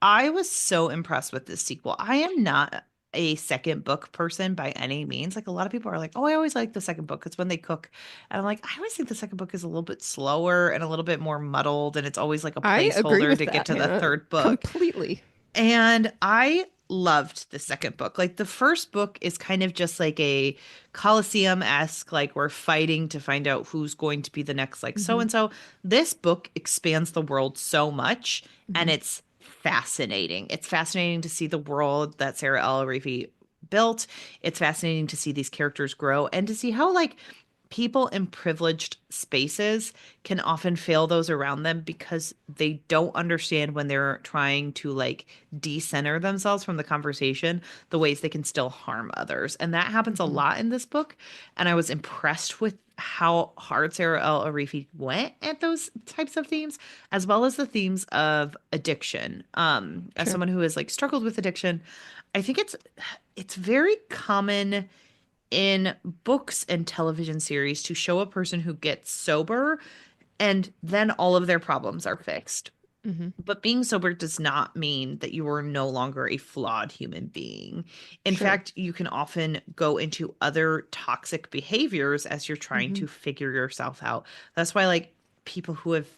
A: I was so impressed with this sequel. I am not a second book person by any means. Like a lot of people are like, "Oh, I always like the second book. It's when they cook." And I'm like, "I always think the second book is a little bit slower and a little bit more muddled and it's always like a
B: I agree
A: placeholder
B: with
A: to get
B: that,
A: to the
B: Hannah.
A: third book."
B: Completely.
A: And I loved the second book. Like the first book is kind of just like a Colosseum-esque, like we're fighting to find out who's going to be the next like so
B: Hmm.
A: and so. This book expands the world so much and
B: Hmm.
A: it's fascinating. It's fascinating to see the world that Sarah L. Reeve built. It's fascinating to see these characters grow and to see how like people in privileged spaces can often fail those around them because they don't understand when they're trying to like decenter themselves from the conversation, the ways they can still harm others. And that happens a
B: Hmm.
A: lot in this book. And I was impressed with how hard Sarah L. Arifi went at those types of themes, as well as the themes of addiction. As
B: Sure.
A: someone who has like struggled with addiction, I think it's very common in books and television series to show a person who gets sober and then all of their problems are fixed.
B: Hmm.
A: But being sober does not mean that you are no longer a flawed human being. In
B: Sure.
A: fact, you can often go into other toxic behaviors as you're trying
B: Hmm.
A: to figure yourself out. That's why, like, people who have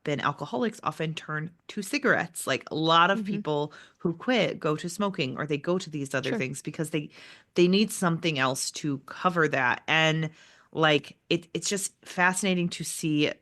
A: been alcoholics often turn to cigarettes. Like a lot of
B: Hmm.
A: people who quit go to smoking or they go to these other
B: Sure.
A: things because they need something else to cover that. And like it's just fascinating to see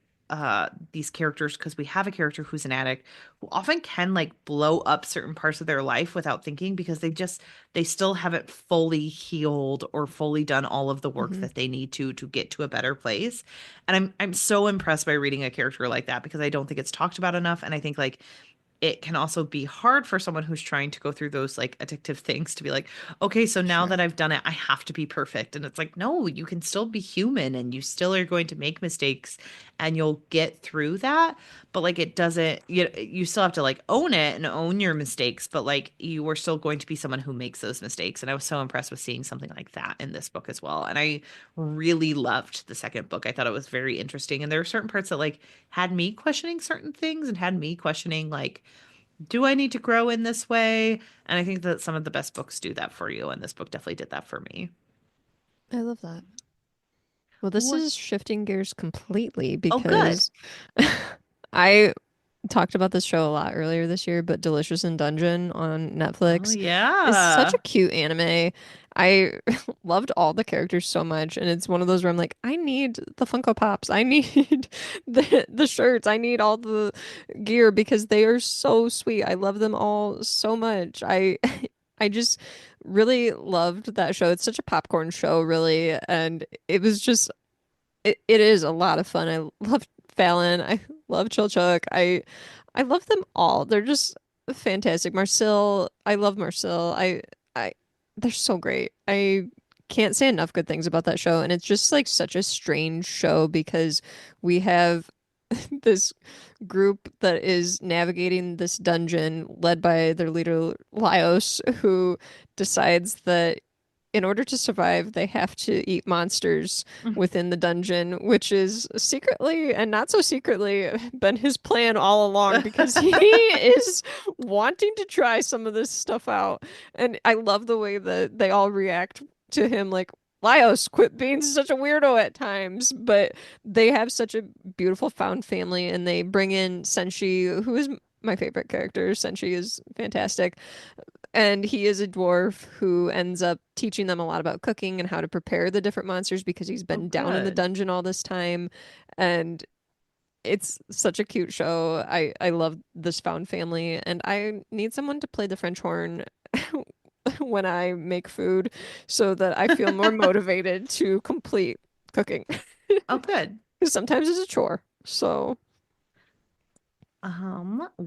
A: these characters because we have a character who's an addict who often can like blow up certain parts of their life without thinking because they still haven't fully healed or fully done all of the work
B: Hmm.
A: that they need to get to a better place. And I'm so impressed by reading a character like that because I don't think it's talked about enough. And I think like it can also be hard for someone who's trying to go through those like addictive things to be like, okay, so now
B: Sure.
A: that I've done it, I have to be perfect. And it's like, no, you can still be human and you still are going to make mistakes and you'll get through that. But like it doesn't, you still have to like own it and own your mistakes, but like you are still going to be someone who makes those mistakes. And I was so impressed with seeing something like that in this book as well. And I really loved the second book. I thought it was very interesting. And there were certain parts that like had me questioning certain things and had me questioning like, do I need to grow in this way? And I think that some of the best books do that for you, and this book definitely did that for me.
B: I love that. Well, this
A: What?
B: is shifting gears completely
A: Oh, good.
B: because I talked about this show a lot earlier this year, but Delicious in Dungeon on
A: Oh,
B: Netflix is such a
A: yeah.
B: cute anime. I loved all the characters so much, and it's one of those where I'm like, I need the Funko Pops, I need the shirts, I need all the gear because they are so sweet. I love them all so much. I just really loved that show. It's such a popcorn show, really, and it was just it is a lot of fun. I love Fallon. I love Chilchuk. I love them all. They're just fantastic. Marcel, I love Marcel. I they're so great. I can't say enough good things about that show. And it's just like such a strange show because we have this group that is navigating this dungeon led by their leader Laios, who decides that in order to survive, they have to eat monsters within the dungeon, which is secretly and not so secretly been his plan all along because he is wanting to try some of this stuff out. And I love the way that they all react to him, like, Laios, quit being such a weirdo at times, but they have such a beautiful found family, and they bring in Senshi, who is my favorite character. Senshi is fantastic. And he is a dwarf who ends up teaching them a lot about cooking and how to prepare the different monsters because he's
A: Oh,
B: been down in the
A: good.
B: dungeon all this time. And it's such a cute show. I love this found family, and I need someone to play the French horn when I make food so that I feel more motivated to complete cooking.
A: Oh, good.
B: Because sometimes it's a chore. So,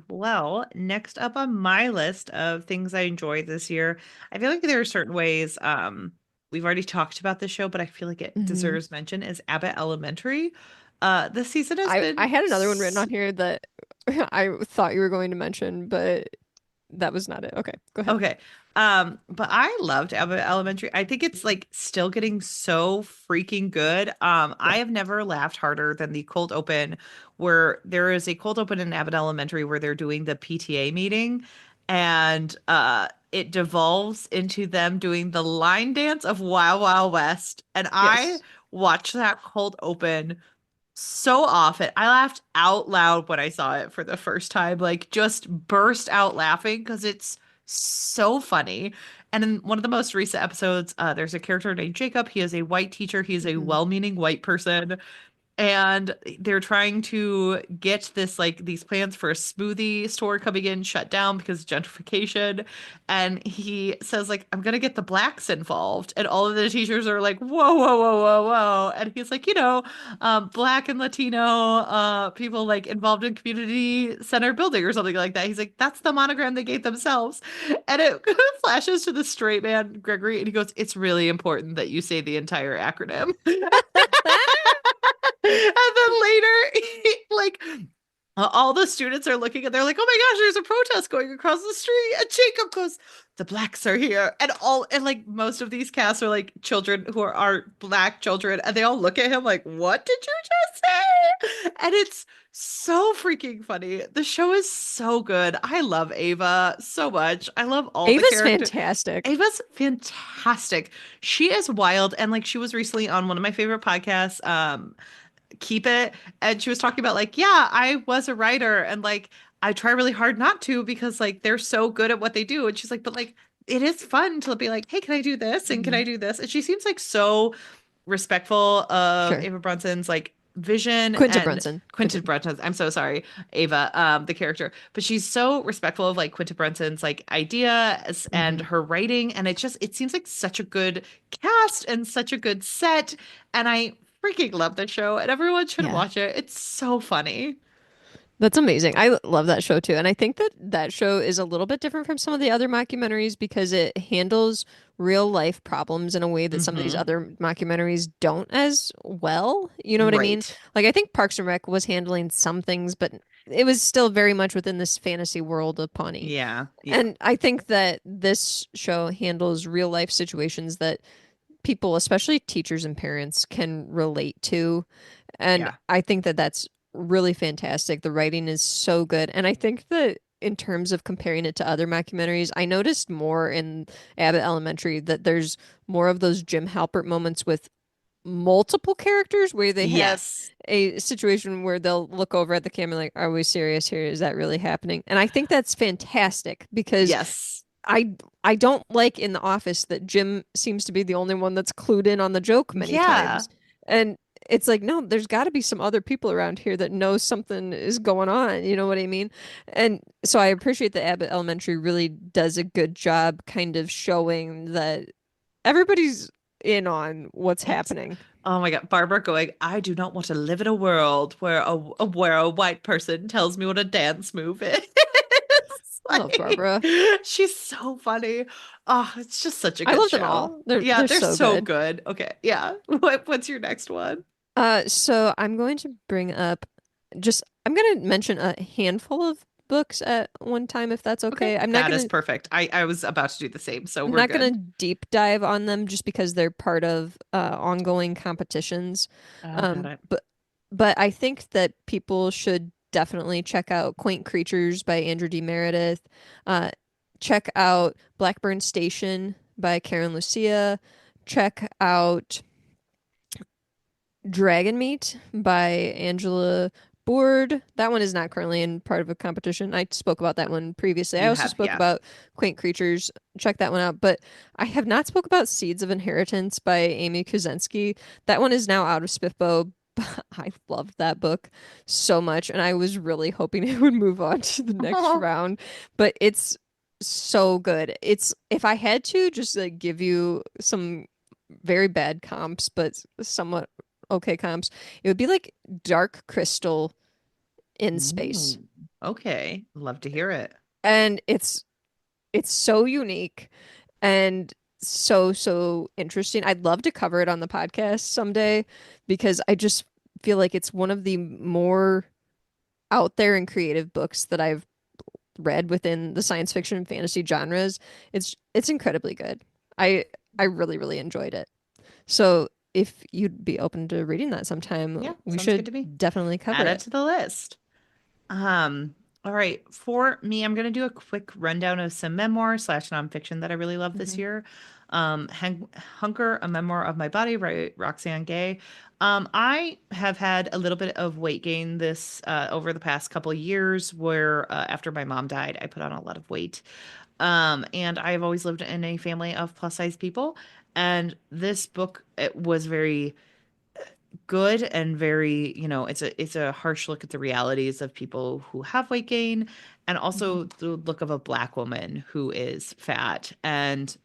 A: Well, next up on my list of things I enjoyed this year, I feel like there are certain ways, we've already talked about this show, but I feel like it
B: mhm.
A: deserves mention is Abbott Elementary. This season has
B: I
A: been
B: had another one written on here that I thought you were going to mention, but that was not it. Okay, go ahead.
A: okay. But I loved Abbott Elementary. I think it's like still getting so freaking good.
B: Yeah.
A: I have never laughed harder than the cold open where there is a cold open in Abbott Elementary where they're doing the PTA meeting and it devolves into them doing the line dance of Wild Wild West. And I
B: Yes.
A: watched that cold open so often. I laughed out loud when I saw it for the first time, like just burst out laughing because it's so funny. And in one of the most recent episodes, there's a character named Jacob. He is a white teacher. He is a
B: Hmm.
A: well-meaning white person and they're trying to get this like these plans for a smoothie store coming in shut down because of gentrification. And he says like, I'm gonna get the blacks involved, and all of the teachers are like, whoa, whoa, whoa, whoa, whoa. And he's like, black and Latino people like involved in community center building or something like that. He's like, that's the monogram they gave themselves. And it flashes to the straight man Gregory, and he goes, it's really important that you say the entire acronym. And then later, like all the students are looking and they're like, oh my gosh, there's a protest going across the street. And Jacob goes, the blacks are here. And like most of these casts are like children who are black children. And they all look at him like, what did you just say? And it's so freaking funny. The show is so good. I love Ava so much. I love all the
B: Ava's
A: characters.
B: fantastic.
A: Ava's fantastic. She is wild. And like she was recently on one of my favorite podcasts, Keep It, and she was talking about like, yeah, I was a writer and like I try really hard not to because like they're so good at what they do. And she's like, but like it is fun to be like, hey, can I do this? And can
B: Mhm.
A: I do this? And she seems like so respectful of
B: Sure.
A: Ava Brunson's like vision
B: Quinta
A: and
B: Brunson.
A: Quentin Brunson's. I'm so sorry, Ava, the character, but she's so respectful of like Quentin Brunson's like ideas and
B: Hmm.
A: her writing, and it seems like such a good cast and such a good set, and I freaking love the show, and everyone should
B: Yeah.
A: watch it. It's so funny.
B: That's amazing. I love that show too. And I think that that show is a little bit different from some of the other mockumentaries because it handles real life problems in a way that some of these
A: Hmm.
B: other mockumentaries don't as well. You know what I mean?
A: Right.
B: Like, I think Parks and Rec was handling some things, but it was still very much within this fantasy world of Pawnee.
A: Yeah. Yeah.
B: And I think that this show handles real life situations that people, especially teachers and parents, can relate to. And
A: Yeah.
B: I think that that's really fantastic. The writing is so good. And I think that in terms of comparing it to other mockumentaries, I noticed more in Abbott Elementary that there's more of those Jim Halpert moments with multiple characters where they have
A: Yes.
B: a situation where they'll look over at the camera like, are we serious here? Is that really happening? And I think that's fantastic because
A: Yes.
B: I I don't like in The Office that Jim seems to be the only one that's clued in on the joke many
A: Yeah.
B: times. And it's like, no, there's got to be some other people around here that know something is going on. You know what I mean? And so I appreciate that Abbott Elementary really does a good job kind of showing that everybody's in on what's
A: Yes.
B: happening.
A: Oh my God, Barbara going, I do not want to live in a world where where a white person tells me what a dance move is.
B: I love
A: Like,
B: Barbara.
A: she's so funny. Oh, it's just such a
B: I
A: good
B: love them
A: show.
B: all. They're
A: Yeah,
B: they're
A: they're
B: so
A: so
B: good.
A: good. Okay, yeah. What's your next one?
B: So I'm going to bring up just I'm going to mention a handful of books at one time if that's
A: Okay,
B: okay.
A: that is perfect. I was about to do the same, so
B: I'm
A: we're
B: not gonna
A: good.
B: deep dive on them just because they're part of ongoing competitions.
A: Oh, got
B: Um,
A: it.
B: but but I think that people should definitely check out Quaint Creatures by Andrew D. Meredith. Uh, check out Blackburn Station by Karen Lucia. Check out Dragon Meat by Angela Board. That one is not currently in part of a competition. I spoke about that one previously. I
A: You
B: also
A: have,
B: spoke
A: yeah.
B: about Quaint Creatures. Check that one out. But I have not spoke about Seeds of Inheritance by Amy Kuzensky. That one is now out of Spiffbo. I loved that book so much, and I was really hoping it would move on to the next
A: Oh,
B: round. But it's so good. It's if I had to just like give you some very bad comps, but somewhat okay comps. It would be like Dark Crystal in space.
A: mm, okay. Love to hear it.
B: And it's so unique and so interesting. I'd love to cover it on the podcast someday because I just feel like it's one of the more out there and creative books that I've read within the science fiction and fantasy genres. It's incredibly good. I really enjoyed it. So if you'd be open to reading that sometime,
A: Yeah,
B: we
A: sounds good
B: should
A: to me.
B: definitely cover
A: Add it
B: it.
A: to the list. All right. For me, I'm gonna do a quick rundown of some memoir slash nonfiction that I really love this
B: Hmm.
A: year. Hunker, a memoir of my body, by Roxane Gay. I have had a little bit of weight gain this over the past couple of years, where after my mom died, I put on a lot of weight. And I've always lived in a family of plus size people, and this book it was very good and very, it's a harsh look at the realities of people who have weight gain, and also the look of a Black woman who is fat. And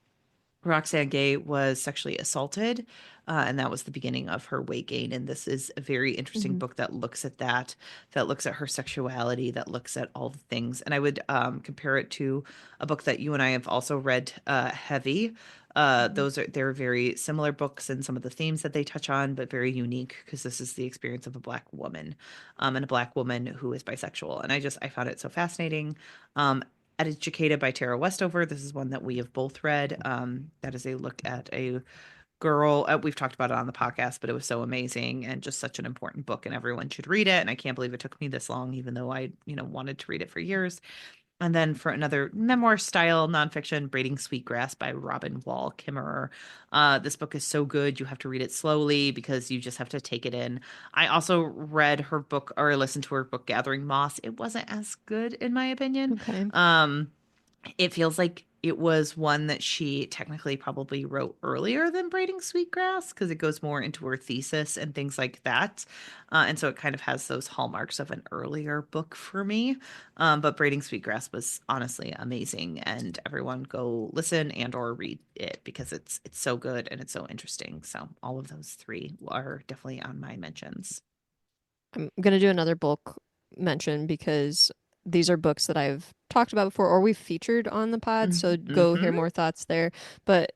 A: Roxane Gay was sexually assaulted, and that was the beginning of her weight gain. And this is a very interesting
B: Mhm.
A: book that looks at that looks at her sexuality, that looks at all the things. And I would compare it to a book that you and I have also read, Heavy.
B: Mhm.
A: They're very similar books in some of the themes that they touch on, but very unique because this is the experience of a Black woman, and a Black woman who is bisexual. And I found it so fascinating. Um, Educated by Tara Westover. This is one that we have both read. That is a look at a girl. We've talked about it on the podcast, but it was so amazing and just such an important book, and everyone should read it. And I can't believe it took me this long, even though I, wanted to read it for years. And then for another memoir style nonfiction, Braiding Sweetgrass by Robin Wall Kimmerer. This book is so good. You have to read it slowly because you just have to take it in. I also read her book, or listened to her book, Gathering Moss. It wasn't as good, in my opinion.
B: Okay.
A: It feels like it was one that she technically probably wrote earlier than Braiding Sweetgrass because it goes more into her thesis and things like that. And so it kind of has those hallmarks of an earlier book for me. But Braiding Sweetgrass was honestly amazing, and everyone go listen and or read it because it's so good and it's so interesting. So all of those three are definitely on my mentions.
B: I'm gonna do another book mention because these are books that I've talked about before or we've featured on the pod, so go hear
A: Mm-hmm.
B: more thoughts there. But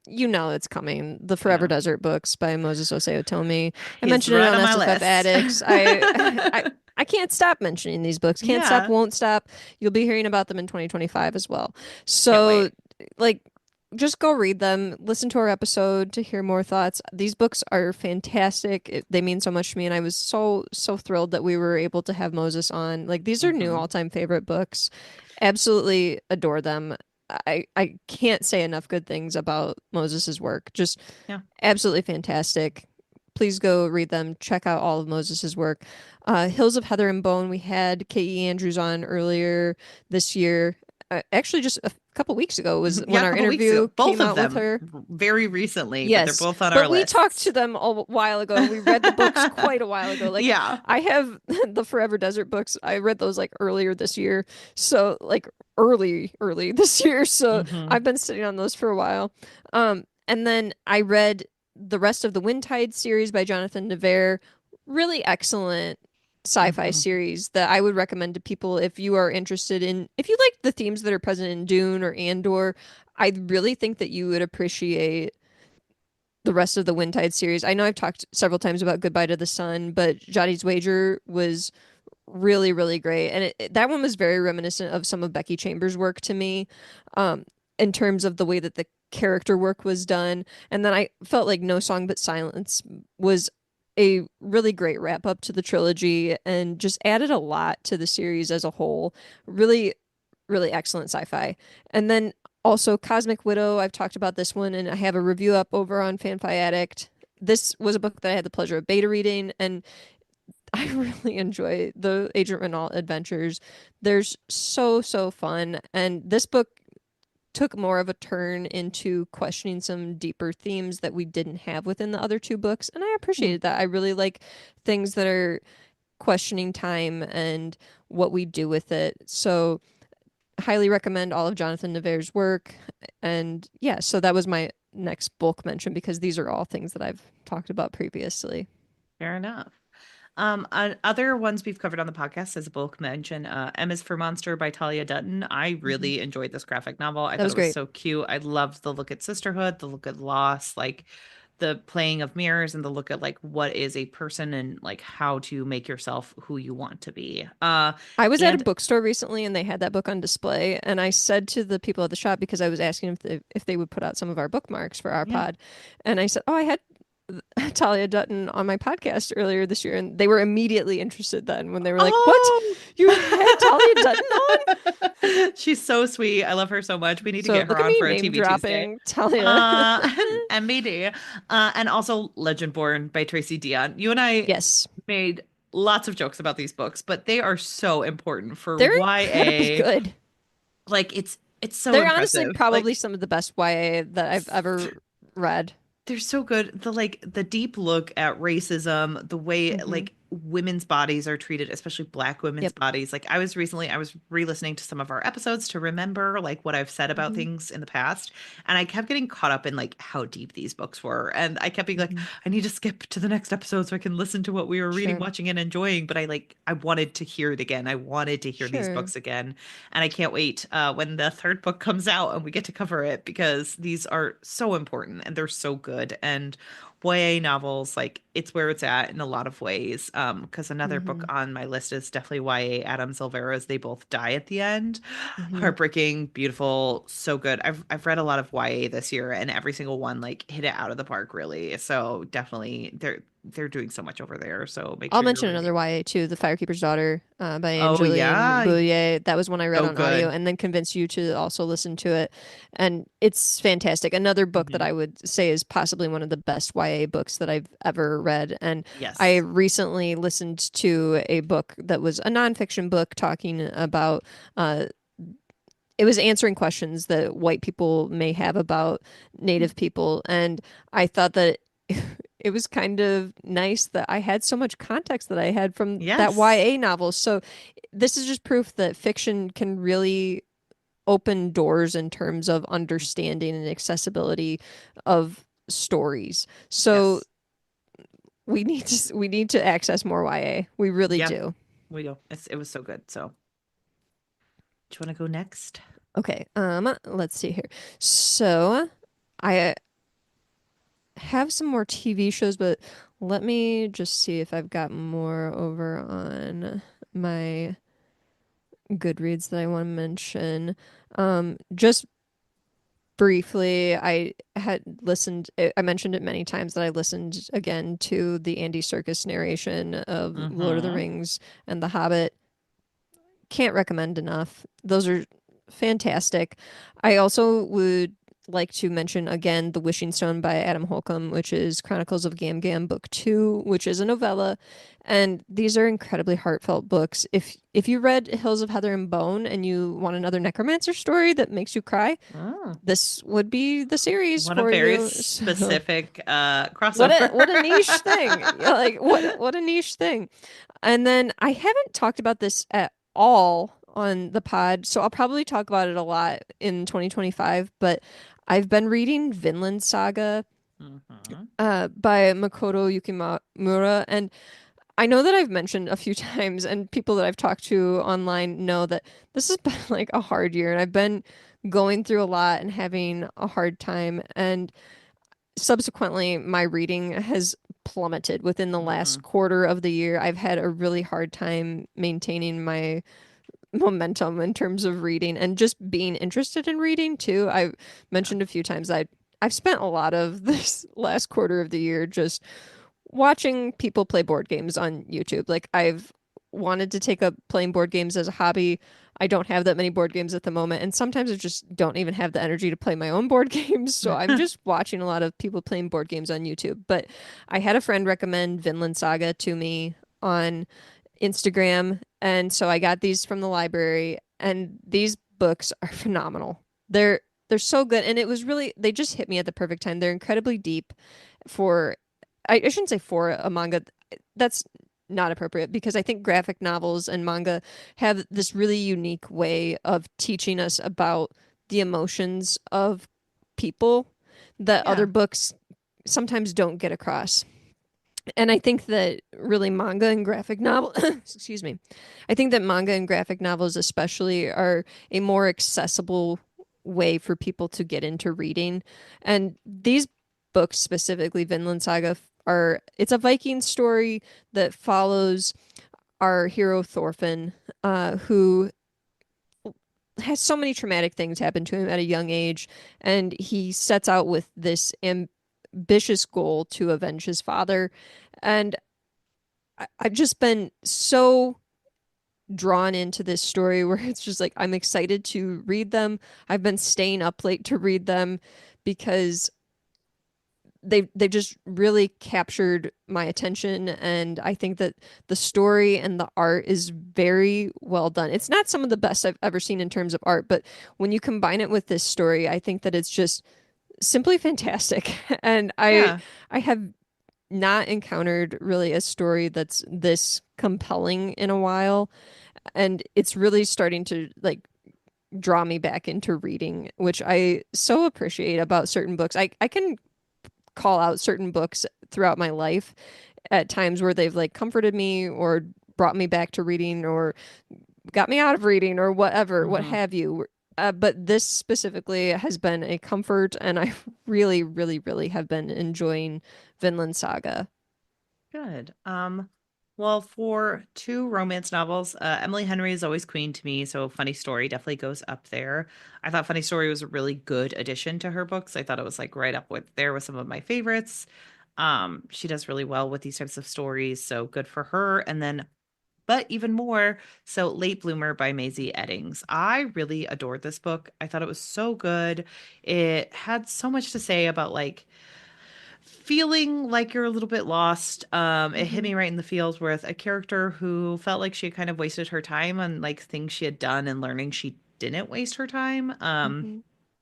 B: you know it's coming. The
A: I
B: Forever
A: know.
B: Desert books by Moses Osei Otomi. I
A: He's
B: mentioned it
A: right
B: on
A: on my
B: SFF
A: list.
B: Addicts. I can't stop mentioning these books. Can't stop,
A: Yeah.
B: won't stop. You'll be hearing about them in 2025 as well.
A: Can't
B: So,
A: wait.
B: like, just go read them. Listen to our episode to hear more thoughts. These books are fantastic. They mean so much to me, and I was so thrilled that we were able to have Moses on. Like, these are new
A: Hmm.
B: all-time favorite books. Absolutely adore them. I can't say enough good things about Moses's work. Just
A: Yeah.
B: absolutely fantastic. Please go read them. Check out all of Moses's work. Hills of Heather and Bone. We had K.E. Andrews on earlier this year. Actually, just a couple weeks ago was
A: Yeah,
B: when
A: a
B: our
A: couple weeks ago.
B: interview
A: Both
B: came
A: of
B: out with
A: them
B: her.
A: very recently, but they're
B: Yes,
A: both on our
B: but we talked
A: lists.
B: to them a while ago, and we read the books quite a while ago. Like
A: Yeah.
B: I have the Forever Desert books. I read those like earlier this year, so like early this year. So
A: Hmm.
B: I've been sitting on those for a while. And then I read the rest of the Windtide series by Jonathan Navarre. Really excellent sci-fi
A: Hmm.
B: series that I would recommend to people if you are interested in, if you like the themes that are present in Dune or Andor. I really think that you would appreciate the rest of the Windtide series. I know I've talked several times about Goodbye to the Sun, but Johnny's Wager was really great, and that one was very reminiscent of some of Becky Chambers' work to me, um, in terms of the way that the character work was done. And then I felt like No Song But Silence was a really great wrap up to the trilogy and just added a lot to the series as a whole. Really excellent sci-fi. And then also Cosmic Widow, I've talked about this one and I have a review up over on FanFi Addict. This was a book that I had the pleasure of beta reading, and I really enjoy the Agent Renault adventures. They're so fun, and this book took more of a turn into questioning some deeper themes that we didn't have within the other two books, and I appreciated that. I really like things that are questioning time and what we do with it. So highly recommend all of Jonathan Navarre's work. And yeah, so that was my next bulk mention because these are all things that I've talked about previously.
A: Fair enough. Other ones we've covered on the podcast as a bulk mention, M is for Monster by Talia Dutton. I
B: Mhm.
A: really enjoyed this graphic novel. I
B: That
A: thought
B: was
A: it was
B: great.
A: so cute. I loved the look at sisterhood, the look at loss, like the playing of mirrors, and the look at like what is a person and like how to make yourself who you want to be.
B: I was at a
A: And
B: bookstore recently and they had that book on display. And I said to the people at the shop, because I was asking if they would put out some of our bookmarks for our
A: yeah.
B: pod. And I said, oh, I had Talia Dutton on my podcast earlier this year. And they were immediately interested then when they were like, what?
A: Oh,
B: You had Talia Dutton on?
A: she's so sweet. I love her so much. We need to
B: So
A: get her
B: look at
A: on
B: me
A: for a
B: name
A: TV Tuesday.
B: dropping Talia.
A: MBD. And also Legend Born by Tracy Dion. You and I
B: Yes,
A: made lots of jokes about these books, but they are so important for
B: they're incredibly
A: YA.
B: good.
A: Like it's so
B: They're honestly
A: impressive.
B: probably
A: Like
B: some of the best YA that I've ever read.
A: They're so good. The deep look at racism, the way
B: Hmm.
A: women's bodies are treated, especially Black women's
B: Yep.
A: bodies. Like I was re-listening to some of our episodes to remember like what I've said about
B: Hmm.
A: things in the past, and I kept getting caught up in like how deep these books were, and I kept being like,
B: Hmm.
A: I need to skip to the next episode so I can listen to what we were reading,
B: Sure.
A: watching, and enjoying. But I wanted to hear it again. I wanted to hear these
B: Sure.
A: books again, and I can't wait when the third book comes out and we get to cover it because these are so important and they're so good. And YA novels, like it's where it's at in a lot of ways. Because another book
B: Hmm.
A: on my list is definitely YA Adam Silvera's They Both Die at the End.
B: Hmm.
A: Heartbreaking, beautiful, so good. I've read a lot of YA this year and every single one like hit it out of the park really. So definitely they're doing so much over there. So make
B: I'll
A: sure you're
B: mention
A: reading.
B: another YA too, The Firekeeper's Daughter by
A: Oh
B: Angeline
A: yeah,
B: Boulier. That was one I read
A: so
B: on audio
A: good.
B: and then convinced you to also listen to it. And it's fantastic. Another book that
A: Hmm.
B: I would say is possibly one of the best YA books that I've ever read. And I
A: Yes.
B: recently listened to a book that was a nonfiction book talking about uh, it was answering questions that white people may have about Native people. And I thought that it was kind of nice that I had so much context that I had from that
A: Yes.
B: YA novel. So this is just proof that fiction can really open doors in terms of understanding and accessibility of stories. So
A: Yes.
B: we need to access more YA. We really
A: Yeah.
B: do.
A: We go. It was so good. So, do you want to go next?
B: Okay, let's see here. So I have some more TV shows, but let me just see if I've got more over on my Goodreads that I want to mention. Just briefly, I had listened, I mentioned it many times that I listened again to the Andy Serkis narration of Lord of the
A: Mm-hmm.
B: Rings and The Hobbit. Can't recommend enough. Those are fantastic. I also would like to mention again The Wishing Stone by Adam Holcomb, which is Chronicles of Gam Gam Book 2, which is a novella. And these are incredibly heartfelt books. If you read Hills of Heather and Bone and you want another necromancer story that makes you cry,
A: Oh,
B: this would be the series
A: what a
B: for
A: very
B: you. So
A: specific crossover.
B: what a niche thing. Yeah, like what a niche thing. And then I haven't talked about this at all on the pod, so I'll probably talk about it a lot in 2025, but I've been reading Vinland Saga
A: Mm-hmm.
B: by Makoto Yukimura, and I know that I've mentioned a few times, and people that I've talked to online know that this has been like a hard year, and I've been going through a lot and having a hard time, and subsequently, my reading has plummeted within the
A: Mm-hmm.
B: last quarter of the year. I've had a really hard time maintaining my momentum in terms of reading and just being interested in reading too. I've
A: Yeah.
B: mentioned a few times I've spent a lot of this last quarter of the year just watching people play board games on YouTube. Like I've wanted to take up playing board games as a hobby. I don't have that many board games at the moment, and sometimes I just don't even have the energy to play my own board games. So I'm just watching a lot of people playing board games on YouTube. But I had a friend recommend Vinland Saga to me on Instagram, and so I got these from the library, and these books are phenomenal. They're so good, and it was really they just hit me at the perfect time. They're incredibly deep for I shouldn't say for a manga. That's not appropriate because I think graphic novels and manga have this really unique way of teaching us about the emotions of people that other
A: Yeah.
B: books sometimes don't get across. And I think that really manga and graphic novel, excuse me, I think that manga and graphic novels especially are a more accessible way for people to get into reading. And these books, specifically Vinland Saga, are it's a Viking story that follows our hero Thorfinn, who has so many traumatic things happen to him at a young age, and he sets out with this ambitious goal to avenge his father. And I've just been so drawn into this story where it's just like I'm excited to read them. I've been staying up late to read them because they've just really captured my attention, and I think that the story and the art is very well done. It's not some of the best I've ever seen in terms of art, but when you combine it with this story, I think that it's just simply fantastic. And
A: Yeah.
B: I have not encountered really a story that's this compelling in a while, and it's really starting to like draw me back into reading, which I so appreciate about certain books. I can call out certain books throughout my life at times where they've like comforted me or brought me back to reading or got me out of reading or whatever, what
A: Hmm.
B: have you. But this specifically has been a comfort, and I really, really, really have been enjoying Vinland Saga.
A: Good. Well, for two romance novels, Emily Henry is always queen to me, so Funny Story definitely goes up there. I thought Funny Story was a really good addition to her books. I thought it was like right up with there with some of my favorites. She does really well with these types of stories, so good for her. And then, but even more, so Late Bloomer by Maisie Eddings. I really adored this book. I thought it was so good. It had so much to say about like feeling like you're a little bit lost. It hit
B: Hmm.
A: me right in the feels with a character who felt like she had kind of wasted her time on like things she had done and learning she didn't waste her time.
B: Hmm.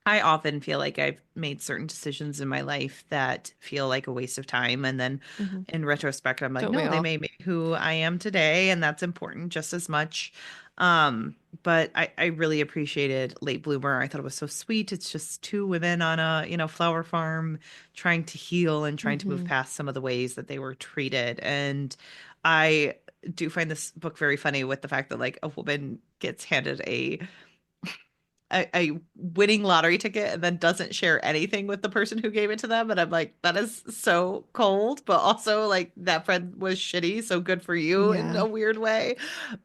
A: I often feel like I've made certain decisions in my life that feel like a waste of time. And then
B: Hmm.
A: in retrospect, I'm like,
B: Don't we
A: no, they
B: all?
A: made me who I am today. And that's important just as much. But I really appreciated Late Bloomer. I thought it was so sweet. It's just two women on a, flower farm trying to heal and trying to move
B: Hmm.
A: past some of the ways that they were treated. And I do find this book very funny with the fact that like a woman gets handed a winning lottery ticket and then doesn't share anything with the person who gave it to them. And I'm like, that is so cold, but also like that friend was shitty. So good for you in
B: Yeah.
A: a weird way,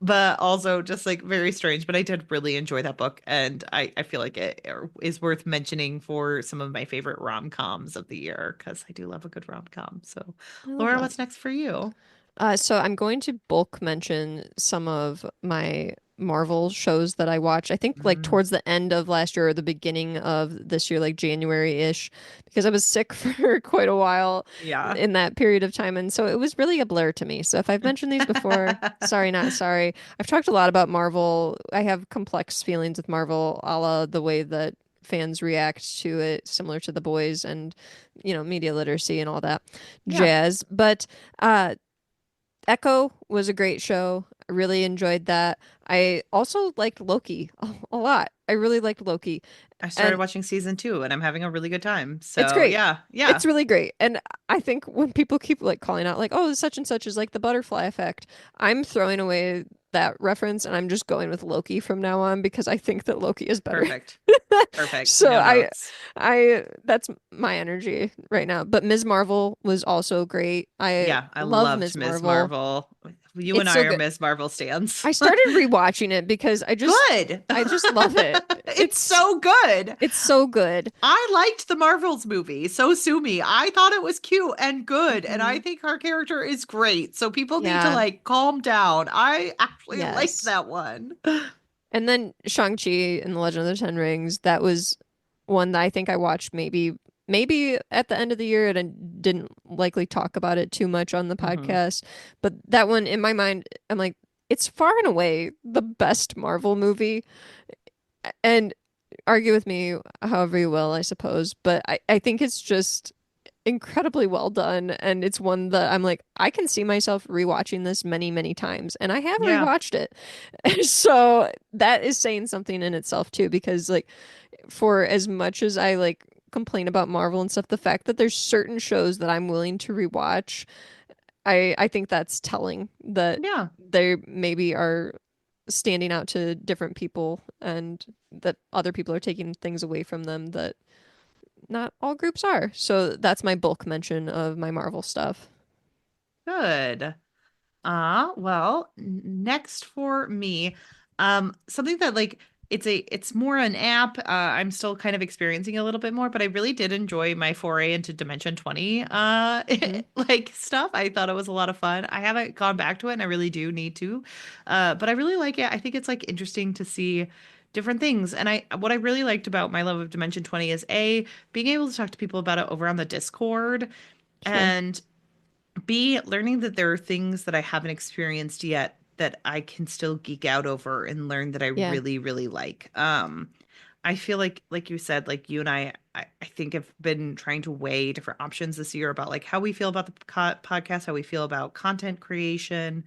A: but also just like very strange. But I did really enjoy that book. And I feel like it is worth mentioning for some of my favorite rom-coms of the year because I do love a good rom-com. So,
B: I love
A: Laura,
B: that.
A: what's next for you?
B: So I'm going to bulk mention some of my Marvel shows that I watched. I think like
A: Mm,
B: towards the end of last year or the beginning of this year, like January-ish, because I was sick for quite a while
A: yeah.
B: in that period of time. And so it was really a blur to me. So if I've mentioned these before, sorry, not sorry. I've talked a lot about Marvel. I have complex feelings with Marvel, a la the way that fans react to it, similar to The Boys and, media literacy and all that
A: Yeah.
B: jazz. But Echo was a great show. I really enjoyed that. I also liked Loki a lot. I really liked Loki.
A: I started
B: And
A: watching season two and I'm having a really good time.
B: it's
A: So,
B: great.
A: yeah. Yeah.
B: It's really great. And I think when people keep like calling out like, "Oh, such and such is like the butterfly effect." I'm throwing away that reference and I'm just going with Loki from now on because I think that Loki is better.
A: Perfect. Perfect.
B: So
A: No notes.
B: I that's my energy right now. But Ms. Marvel was also great. I
A: Yeah, I
B: love
A: loved
B: Ms.
A: Ms.
B: Marvel.
A: Marvel. You and
B: It's
A: I
B: so
A: are
B: good.
A: Ms. Marvel stands.
B: I started rewatching it because
A: Good.
B: I just love it.
A: It's so good.
B: It's so good.
A: I liked the Marvels movie, so sue me. I thought it was cute and good, and I
B: Hmm.
A: think her character is great. So people need to
B: Yeah.
A: like calm down. I actually liked
B: Yes.
A: that one.
B: And then Shang-Chi and the Legend of the Ten Rings, that was one that I think I watched maybe at the end of the year and I didn't likely talk about it too much on the
A: Hmm.
B: podcast. But that one in my mind, I'm like, it's far and away the best Marvel movie. And argue with me however you will, I suppose. But I think it's just incredibly well done. And it's one that I'm like, I can see myself rewatching this many, many times. And I have
A: Yeah.
B: rewatched it. So that is saying something in itself too, because like for as much as I like complain about Marvel and stuff, the fact that there's certain shows that I'm willing to rewatch, I think that's telling that
A: Yeah.
B: they maybe are standing out to different people and that other people are taking things away from them that not all groups are. So that's my bulk mention of my Marvel stuff.
A: Good. Well, next for me, something that like it's more an app. I'm still kind of experiencing a little bit more, but I really did enjoy my foray into Dimension 20
B: Hmm.
A: like stuff. I thought it was a lot of fun. I haven't gone back to it and I really do need to. But I really like it. I think it's like interesting to see different things. And I what I really liked about my love of Dimension 20 is A, being able to talk to people about it over on the Discord
B: Sure.
A: and B, learning that there are things that I haven't experienced yet that I can still geek out over and learn that I
B: Yeah.
A: really, really like. I feel like you said, like you and I I think have been trying to weigh different options this year about like how we feel about the podcast, how we feel about content creation,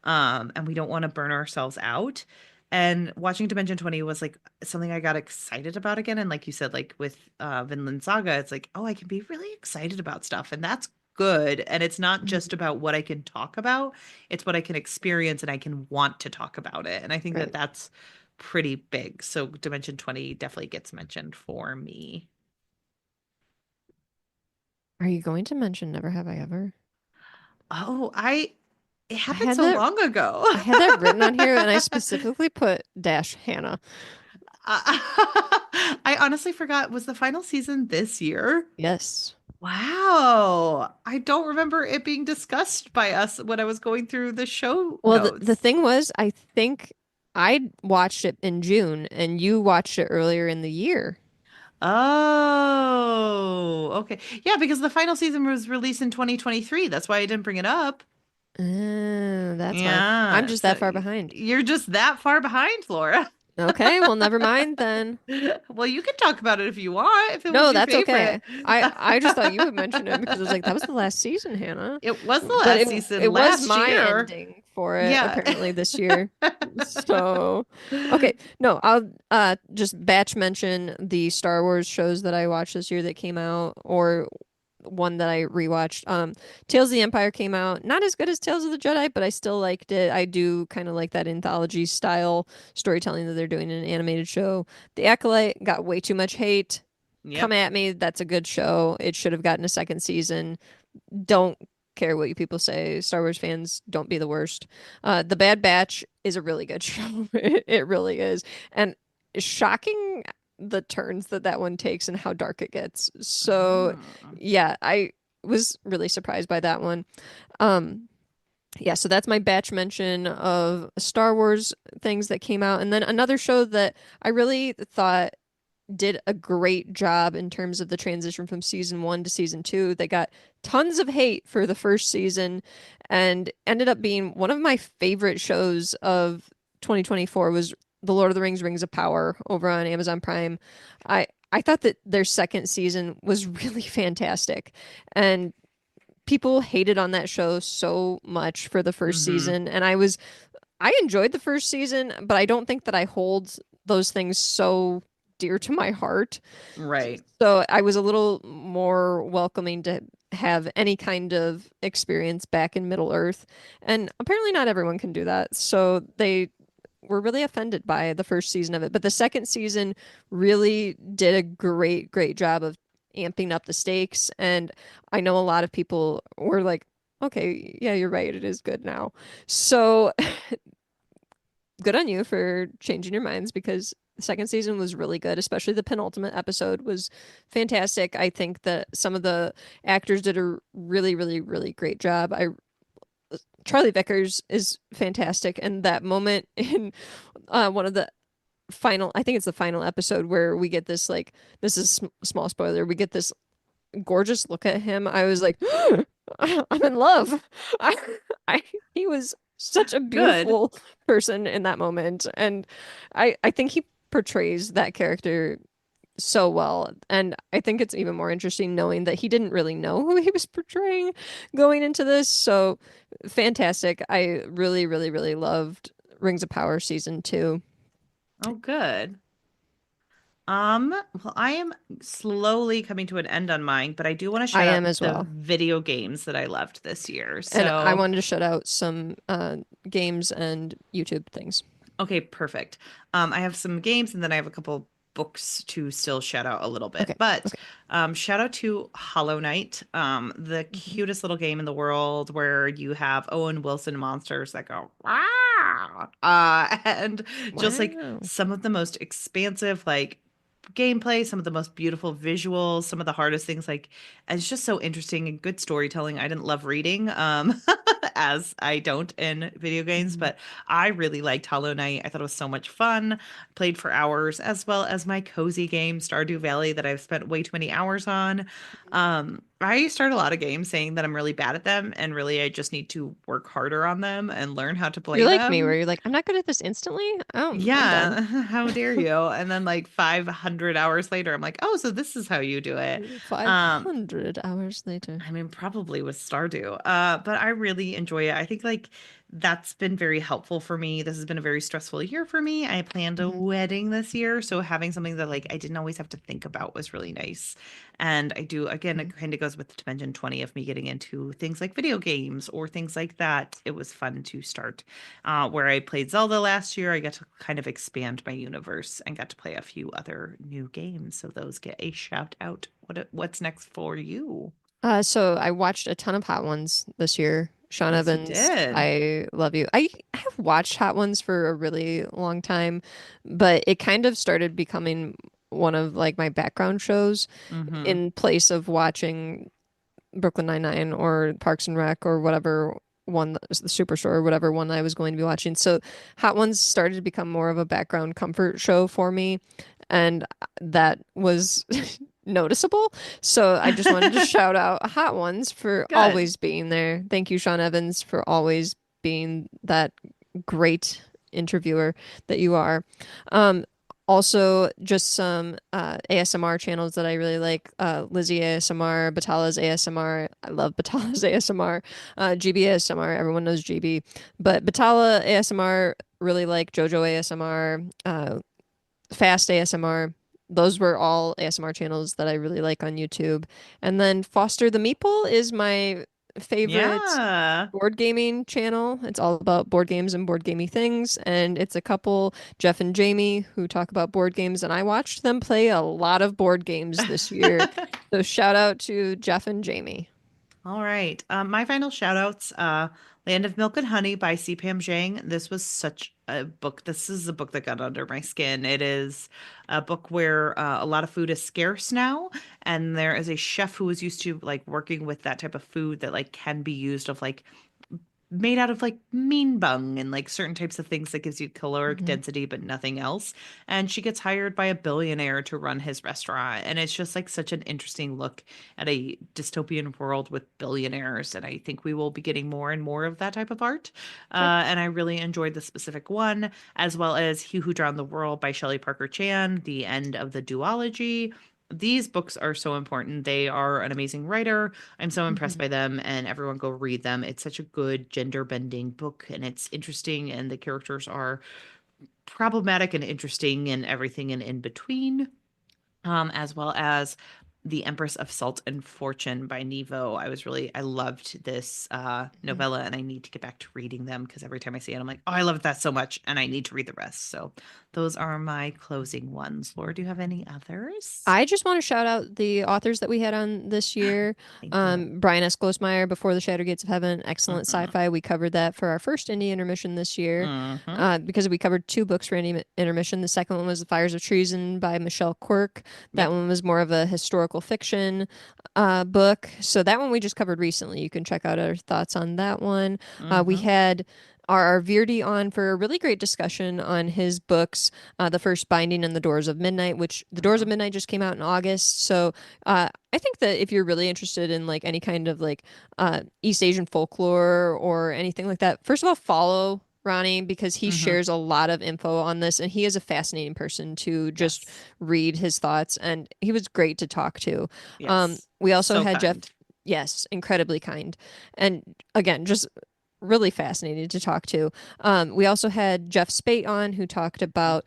A: and we don't want to burn ourselves out. And watching Dimension 20 was like something I got excited about again. And like you said, like with Vinland Saga, it's like, oh, I can be really excited about stuff. And that's good. And it's not just
B: Mhm.
A: about what I can talk about, it's what I can experience and I can want to talk about it. And I think that
B: Right.
A: that's pretty big. So Dimension 20 definitely gets mentioned for me.
B: Are you going to mention Never Have I Ever?
A: Oh, it
B: I
A: happened
B: had
A: so
B: that
A: long ago.
B: I had that written on here and I specifically put dash Hannah.
A: I honestly forgot, was the final season this year?
B: Yes.
A: Wow. I don't remember it being discussed by us when I was going through the show
B: Well, the
A: notes.
B: thing was, I think I watched it in June and you watched it earlier in the year.
A: Oh, okay. Yeah, because the final season was released in 2023. That's why I didn't bring it up.
B: That's why. I'm
A: Yeah,
B: just that
A: so
B: far behind.
A: you're just that far behind, Laura.
B: Okay, well, never mind then.
A: Well, you can talk about it if you want, if it was
B: No,
A: your
B: that's
A: favorite.
B: okay. I just thought you would mention it because I was like, that was the last season, Hannah.
A: It was the
B: But
A: last
B: it
A: season
B: was
A: last
B: my
A: year.
B: ending for it
A: Yeah.
B: apparently this year. So, okay, no, I'll just batch mention the Star Wars shows that I watched this year that came out, or one that I rewatched. Tales of the Empire came out. Not as good as Tales of the Jedi, but I still liked it. I do kind of like that anthology style storytelling that they're doing in an animated show. The Acolyte got way too much hate. Come
A: Yep.
B: at me. That's a good show. It should have gotten a second season. Don't care what you people say. Star Wars fans, don't be the worst. The Bad Batch is a really good show. It really is. And shocking the turns that that one takes and how dark it gets. So,
A: Oh.
B: yeah, I was really surprised by that one. Um, yeah, so that's my batch mention of Star Wars things that came out. And then another show that I really thought did a great job in terms of the transition from season one to season two. They got tons of hate for the first season and ended up being one of my favorite shows of 2024 was The Lord of the Rings Rings of Power over on Amazon Prime. I thought that their second season was really fantastic. And people hated on that show so much for the first
A: Mm-hmm.
B: season and I enjoyed the first season, but I don't think that I hold those things so dear to my heart.
A: Right.
B: So I was a little more welcoming to have any kind of experience back in Middle Earth. And apparently not everyone can do that. So they were really offended by the first season of it. But the second season really did a great, great job of amping up the stakes. And I know a lot of people were like, okay, yeah, you're right. It is good now. So good on you for changing your minds because the second season was really good, especially the penultimate episode was fantastic. I think that some of the actors did a really, really, really great job. I Charlie Vickers is fantastic, and that moment in one of the final, I think it's the final episode where we get this like this is small spoiler, we get this gorgeous look at him. I was like, I'm in love. I, I he was such a
A: Good.
B: beautiful person in that moment, and I think he portrays that character so well. And I think it's even more interesting knowing that he didn't really know who he was portraying going into this. So fantastic. I really, really, really loved Rings of Power season two.
A: Oh, good. Well, I am slowly coming to an end on mine, but I do want to
B: I
A: shout
B: am
A: out
B: as
A: the
B: well.
A: video games that I loved this year.
B: And I
A: So,
B: wanted to shout out some games and YouTube things.
A: okay, perfect. I have some games and then I have a couple books to still shout out a little bit.
B: Okay.
A: But
B: Okay.
A: shout out to Hollow Knight, the
B: Mhm.
A: cutest little game in the world where you have Owen Wilson monsters that go, wow. And just like
B: Wow.
A: some of the most expansive, like gameplay, some of the most beautiful visuals, some of the hardest things like and it's just so interesting and good storytelling. I didn't love reading as I don't in video games,
B: Mhm.
A: but I really liked Hollow Knight. I thought it was so much fun. Played for hours as well as my cozy game Stardew Valley that I've spent way too many hours on. I start a lot of games saying that I'm really bad at them, and really I just need to work harder on them and learn how to play
B: You're like me, where
A: them.
B: you're like, I'm not good at this instantly. I'm done.
A: Yeah, how dare you? And then like 500 hours later, I'm like, oh, so this is how you do it. Um,
B: 500 hours later.
A: I mean, probably with Stardew. But I really enjoy it. I think like that's been very helpful for me. This has been a very stressful year for me. I planned a
B: Hmm.
A: wedding this year, so having something that like I didn't always have to think about was really nice. And I do again,
B: Hmm.
A: it kind of goes with Dimension 20 of me getting into things like video games or things like that. It was fun to start. Where I played Zelda last year, I got to kind of expand my universe and got to play a few other new games. So those get a shout out. What's next for you?
B: So I watched a ton of Hot Ones this year. Sean
A: Yes, you
B: Evans,
A: did.
B: I love you. I have watched Hot Ones for a really long time, but it kind of started becoming one of like my background shows
A: Mm-hmm.
B: in place of watching Brooklyn Nine-Nine or Parks and Rec or whatever one, the Superstore or whatever one I was going to be watching. So Hot Ones started to become more of a background comfort show for me, and that was noticeable. So I just wanted to shout out Hot Ones for
A: Good.
B: always being there. Thank you, Sean Evans, for always being that great interviewer that you are. Um, Also, just some ASMR channels that I really like. Lizzie ASMR, Batala's ASMR. I love Batala's ASMR. GB ASMR, everyone knows GB. But Batala ASMR, really like JoJo ASMR, Fast ASMR. Those were all ASMR channels that I really like on YouTube. And then Foster the Meeple is my favorite
A: Yeah.
B: board gaming channel. It's all about board games and board gamey things. And it's a couple, Jeff and Jamie, who talk about board games. And I watched them play a lot of board games this year. So shout out to Jeff and Jamie.
A: All right. My final shout outs, Land of Milk and Honey by C. Pam Zhang. This was such a book. This is a book that got under my skin. It is a book where a lot of food is scarce now, and there is a chef who is used to like working with that type of food that like can be used of like made out of like mean bung and like certain types of things that gives you caloric
B: Hmm.
A: density but nothing else, and she gets hired by a billionaire to run his restaurant, and it's just like such an interesting look at a dystopian world with billionaires, and I think we will be getting more and more of that type of art.
B: Sure.
A: And I really enjoyed the specific one, as well as He Who Drowned the World by Shelley Parker Chan, The End of the Duology. These books are so important. They are an amazing writer. I'm so impressed
B: Hmm.
A: by them, and everyone go read them. It's such a good gender bending book, and it's interesting, and the characters are problematic and interesting, and everything in between, as well as The Empress of Salt and Fortune by Nevo. I loved this novella, and I need to get back to reading them because every time I see it, I'm like, oh, I loved that so much, and I need to read the rest. So those are my closing ones. Laura, do you have any others?
B: I just want to shout out the authors that we had on this year.
A: Thank you.
B: Brian S. Glosmeyer, Before the Shattered Gates of Heaven, excellent
A: Hmm.
B: sci-fi. We covered that for our first indie intermission this year,
A: Hmm.
B: because we covered two books for indie intermission. The second one was The Fires of Treason by Michelle Quirk. That
A: Yep.
B: one was more of a historical fiction book. So that one we just covered recently. You can check out our thoughts on that one. We
A: Hmm.
B: had our Virdi on for a really great discussion on his books, The First Binding and The Doors of Midnight, which The Doors of
A: Hmm.
B: Midnight just came out in August. So I think that if you're really interested in like any kind of like East Asian folklore or anything like that, first of all, follow Ronnie because he
A: Hmm.
B: shares a lot of info on this and he is a fascinating person to just
A: Yes.
B: read his thoughts and he was great to talk to.
A: Yes.
B: We also
A: So
B: had Jeff,
A: kind.
B: yes, incredibly kind. And again, just really fascinating to talk to. We also had Jeff Spate on, who talked about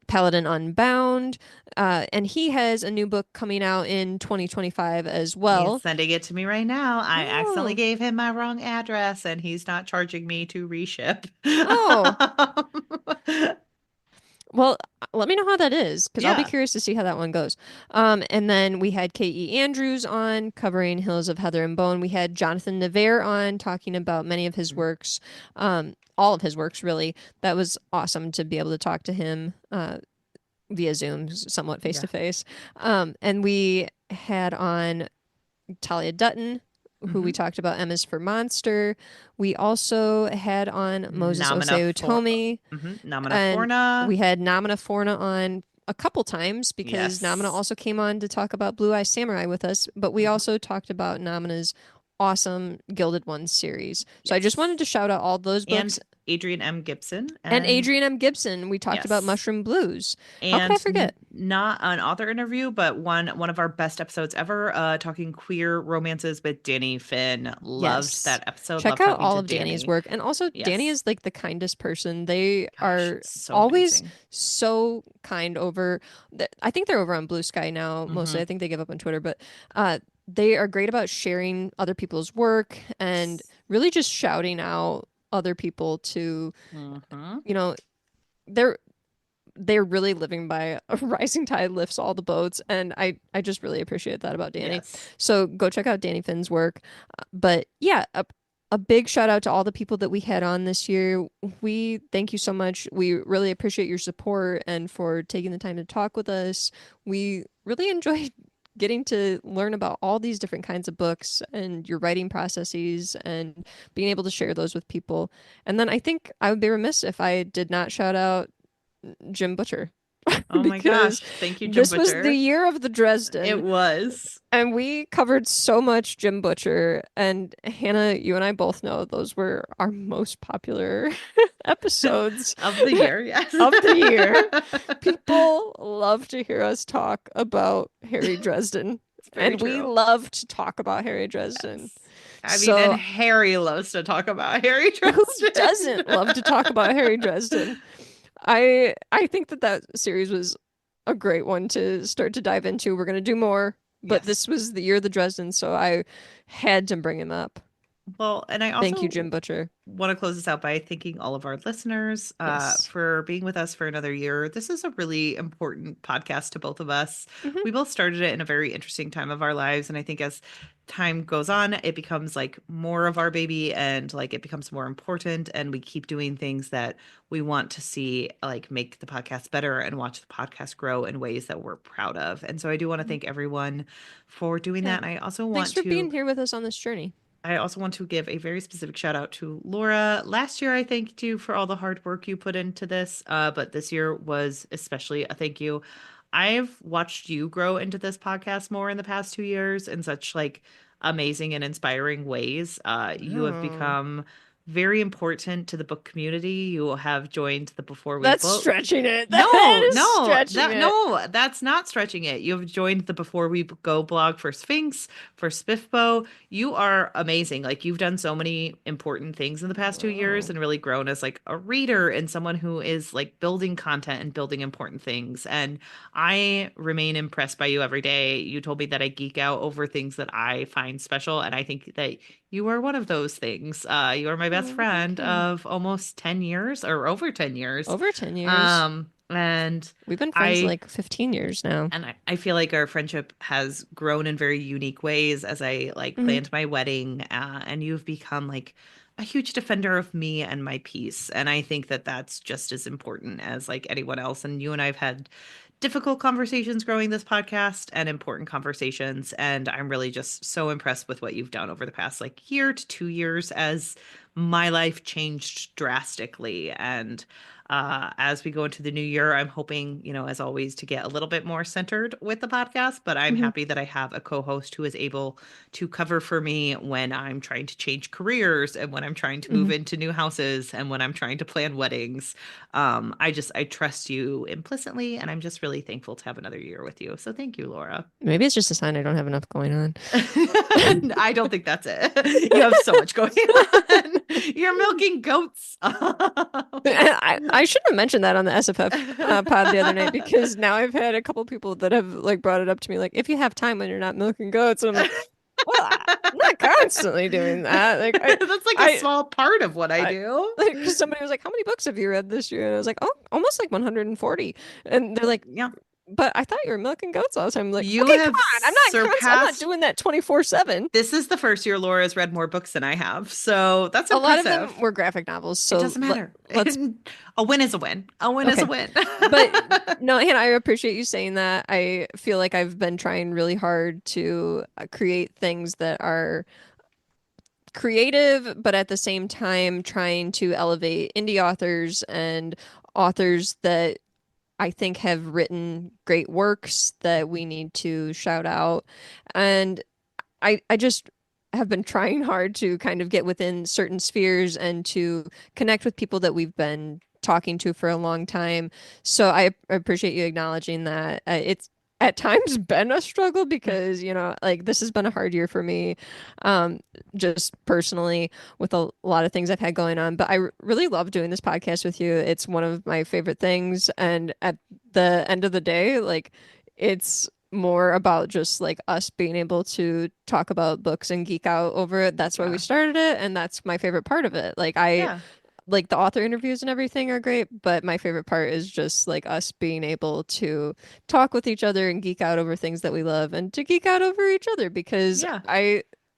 B: Paladin Unbound, and he has a new book coming out in 2025 as
A: He's
B: well.
A: sending it to me right now. I accidentally
B: Oh,
A: gave him my wrong address and he's not charging me to reship.
B: oh, well, let me know how that is because I'll be
A: Yeah.
B: curious to see how that one goes. And then we had K.E. Andrews on covering Hills of Heather and Bone. We had Jonathan Navarre on talking about many of his works, all of his works, really. That was awesome to be able to talk to him via Zoom, somewhat face to
A: Yeah.
B: face. And we had on Talia Dutton, who we
A: Hmm.
B: talked about M's for Monster. We also had on Moses
A: Namina
B: Osei
A: for
B: Utomi, and
A: Namina Forna.
B: we had Namina Forna on. a couple times because Namina
A: Yes.
B: also came on to talk about Blue Eye Samurai with us, but we
A: Mhm.
B: also talked about Namina's awesome Gilded Ones series. So I just wanted
A: Yes.
B: to shout out all those books.
A: And Adrian M. Gibson
B: And
A: and
B: Adrian M. Gibson, we talked about
A: yes.
B: Mushroom Blues. How could I
A: And
B: forget?
A: not an author interview, but one of our best episodes ever, talking queer romances with Danny Finn. Loved
B: Yes.
A: that episode.
B: Check
A: Loved
B: out
A: talking
B: all
A: to
B: of Danny's
A: Danny.
B: work. And also, Danny
A: Yes.
B: is like the kindest person. They
A: Gosh,
B: are
A: so
B: always
A: amazing.
B: so kind over. I think they're over on Blue Sky now, mostly.
A: Hmm.
B: I think they give up on Twitter, but they are great about sharing other people's work and
A: Yes.
B: really just shouting out other people to,
A: Hmm.
B: you know, they're they're really living by a rising tide lifts all the boats, and I just really appreciate that about Danny.
A: Yes.
B: So go check out Danny Finn's work. But yeah, a big shout out to all the people that we had on this year. We thank you so much. We really appreciate your support and for taking the time to talk with us. We really enjoyed getting to learn about all these different kinds of books and your writing processes and being able to share those with people. And then I think I would be remiss if I did not shout out Jim Butcher
A: Oh my
B: because
A: gosh. Thank you, Jim
B: this was the
A: Butcher.
B: year of the
A: It
B: Dresden,
A: was
B: and we covered so much Jim Butcher. And Hannah, you and I both know those were our most popular episodes
A: of the year. Yes.
B: of the year. People love to hear us talk about Harry Dresden,
A: It's very
B: and we
A: true.
B: love to talk about Harry Dresden.
A: Yes. I mean, and
B: So,
A: Harry loves to talk about Harry
B: who
A: Dresden.
B: doesn't love to talk about Harry Dresden? I think that series was a great one to start to dive into. We're gonna do more, but
A: Yes.
B: this was the year of the Dresden, so I had to bring him up.
A: Well, and I
B: Thank you,
A: also
B: Jim Butcher.
A: want to close this out by thanking all of our listeners
B: Yes.
A: for being with us for another year. This is a really important podcast to both of us.
B: Hmm.
A: We both started it in a very interesting time of our lives. And I think as time goes on, it becomes like more of our baby and like it becomes more important. And we keep doing things that we want to see like make the podcast better and watch the podcast grow in ways that we're proud of. And so I do want to thank everyone for doing
B: Yeah.
A: that. And
B: Thanks for being here with us on this journey.
A: I also want to give a very specific shout out to Laura. Last year, I thanked you for all the hard work you put into this, but this year was especially a thank you. I've watched you grow into this podcast more in the past 2 years in such like amazing and inspiring ways. You have
B: Oh.
A: become very important to the book community. You have joined the Before We
B: That's
A: Book.
B: stretching it. That
A: No,
B: is
A: no,
B: stretching
A: that
B: it.
A: no, that's not stretching it. You've joined the Before We Go blog for Sphinx, for Spiffbo. You are amazing. Like you've done so many important things in the past 2 years
B: Oh.
A: and really grown as like a reader and someone who is like building content and building important things. And I remain impressed by you every day. You told me that I geek out over things that I find special, and I think that you are one of those things. You are my best
B: Oh, thank
A: friend
B: you.
A: of almost 10 years or over 10 years.
B: Over 10 years.
A: And
B: We've been friends
A: I
B: like 15 years now.
A: I feel like our friendship has grown in very unique ways as I like
B: Hmm.
A: planned my wedding, and you've become like a huge defender of me and my peace. And I think that that's just as important as like anyone else. And you and I've had difficult conversations growing this podcast and important conversations. And I'm really just so impressed with what you've done over the past like year to 2 years as my life changed drastically. And as we go into the new year, I'm hoping, as always, to get a little bit more centered with the podcast. But I'm
B: Hmm.
A: happy that I have a co host who is able to cover for me when I'm trying to change careers and when I'm trying to move
B: Hmm.
A: into new houses and when I'm trying to plan weddings. I trust you implicitly, and I'm just really thankful to have another year with you. So thank you, Laura.
B: Maybe it's just a sign I don't have enough going on.
A: I don't think that's it. You have so much going on. You're milking goats.
B: I shouldn't have mentioned that on the SFF pod the other night because now I've had a couple people that have like brought it up to me like if you have time when you're not milking goats and I'm like well I'm not constantly doing that like
A: That's like a
B: I
A: small part of what I
B: I
A: do.
B: like 'cause somebody was like how many books have you read this year and I was like oh almost like 140 and they're like
A: Yeah.
B: but I thought you were milking goats all the time. I'm like,
A: You
B: okay, come
A: have
B: on. I'm not
A: surpassed.
B: doing that 24/7.
A: This is the first year Laura's read more books than I have. So that's
B: A lot of them
A: impressive.
B: were graphic novels.
A: It
B: So
A: doesn't matter.
B: let's
A: A win is a win. A win is a
B: okay.
A: win.
B: But no, Hannah, I appreciate you saying that. I feel like I've been trying really hard to create things that are creative, but at the same time trying to elevate indie authors and authors that I think have written great works that we need to shout out. And I just have been trying hard to kind of get within certain spheres and to connect with people that we've been talking to for a long time. So I appreciate you acknowledging that. It's at times been a struggle because, like this has been a hard year for me, just personally with a lot of things I've had going on. But I really love doing this podcast with you. It's one of my favorite things. And at the end of the day, like it's more about just like us being able to talk about books and geek out over it. That's why we started it, and that's my favorite part of it. Like like the author interviews and everything are great, but my favorite part is just like us being able to talk with each other and geek out over things that we love and to geek out over each other because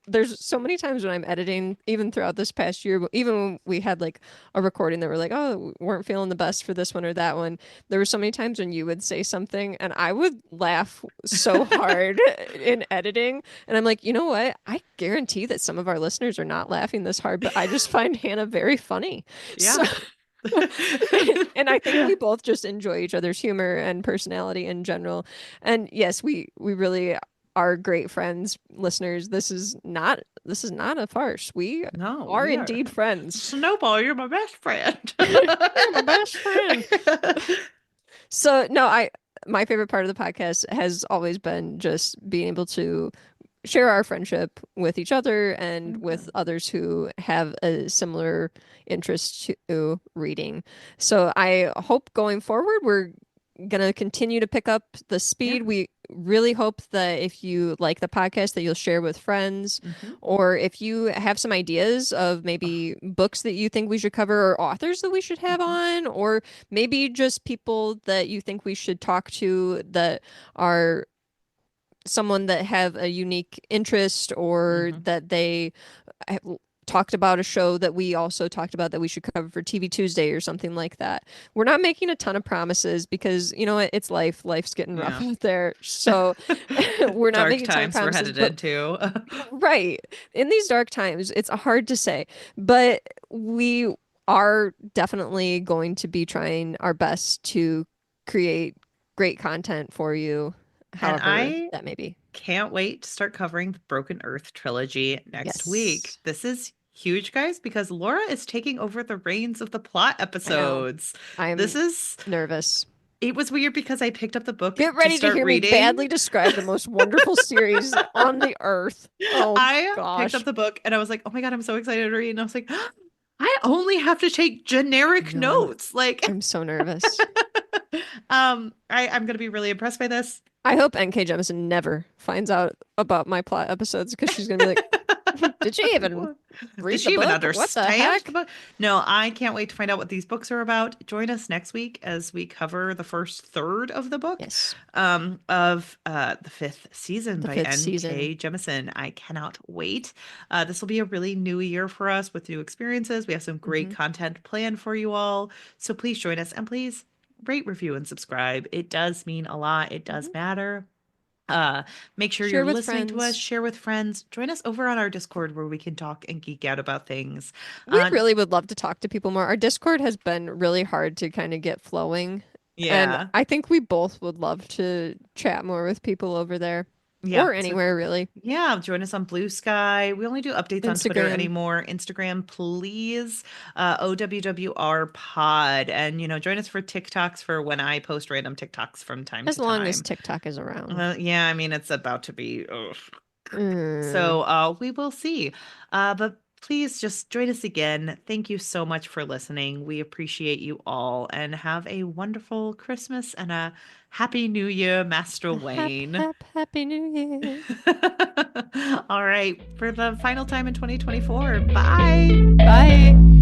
B: there's so many times when I'm editing, even throughout this past year, even when we had like a recording that we're like, oh, we weren't feeling the best for this one or that one. There were so many times when you would say something and I would laugh so hard in editing. And I'm like, you know what? I guarantee that some of our listeners are not laughing this hard, but I just find Hannah very funny.
A: Yeah.
B: So and I think we both just enjoy each other's humor and personality in general. And yes, we really are great friends, listeners. This is not a farce. We are indeed friends.
A: Snowball, you're my best friend.
B: You're my best friend. So no, my favorite part of the podcast has always been just being able to share our friendship with each other and with others who have a similar interest to reading. So I hope going forward we're gonna continue to pick up the speed. We really hope that if you like the podcast that you'll share with friends, or if you have some ideas of maybe books that you think we should cover or authors that we should have on, or maybe just people that you think we should talk to that are someone that have a unique interest or that they talked about a show that we also talked about that we should cover for TV Tuesday or something like that. We're not making a ton of promises because you know what, it's life. Life's getting rough out there. So we're not making a ton of promises.
A: Dark times we're headed into.
B: Right. In these dark times, it's hard to say, but we are definitely going to be trying our best to create great content for you. However, that may be.
A: Can't wait to start covering the Broken Earth trilogy next week. This is huge, guys, because Laura is taking over the reins of the plot episodes.
B: This is nervous.
A: It was weird because I picked up the book.
B: Get ready to hear me badly describe the most wonderful series on the earth. Oh,
A: I picked up the book and I was like, oh my God, I'm so excited to read. And I was like, I only have to take generic notes. Like,
B: I'm so nervous.
A: I'm gonna be really impressed by this.
B: I hope N.K. Jemisin never finds out about my plot episodes because she's gonna be like, did she even read the book?
A: Understand
B: what the heck?
A: The book? No, I can't wait to find out what these books are about. Join us next week as we cover the first third of the book of the fifth season by N.K. Jemisin. I cannot wait. This will be a really new year for us with new experiences. We have some great content planned for you all. So please join us and please rate, review, and subscribe. It does mean a lot. It does matter. Make sure you're listening to us. Share with friends. Join us over on our Discord where we can talk and geek out about things.
B: We really would love to talk to people more. Our Discord has been really hard to kind of get flowing.
A: Yeah.
B: And I think we both would love to chat more with people over there. Yeah, or anywhere, really.
A: Yeah, join us on Blue Sky. We only do updates on Twitter anymore. Instagram, please. OWWR pod. And, join us for TikToks for when I post random TikToks from time to time.
B: As long as TikTok is around.
A: Yeah, I mean, it's about to be. So we will see. But please just join us again. Thank you so much for listening. We appreciate you all and have a wonderful Christmas and a Happy New Year, Master Wayne.
B: Happy New Year.
A: All right. For the final time in 2024. Bye.
B: Bye.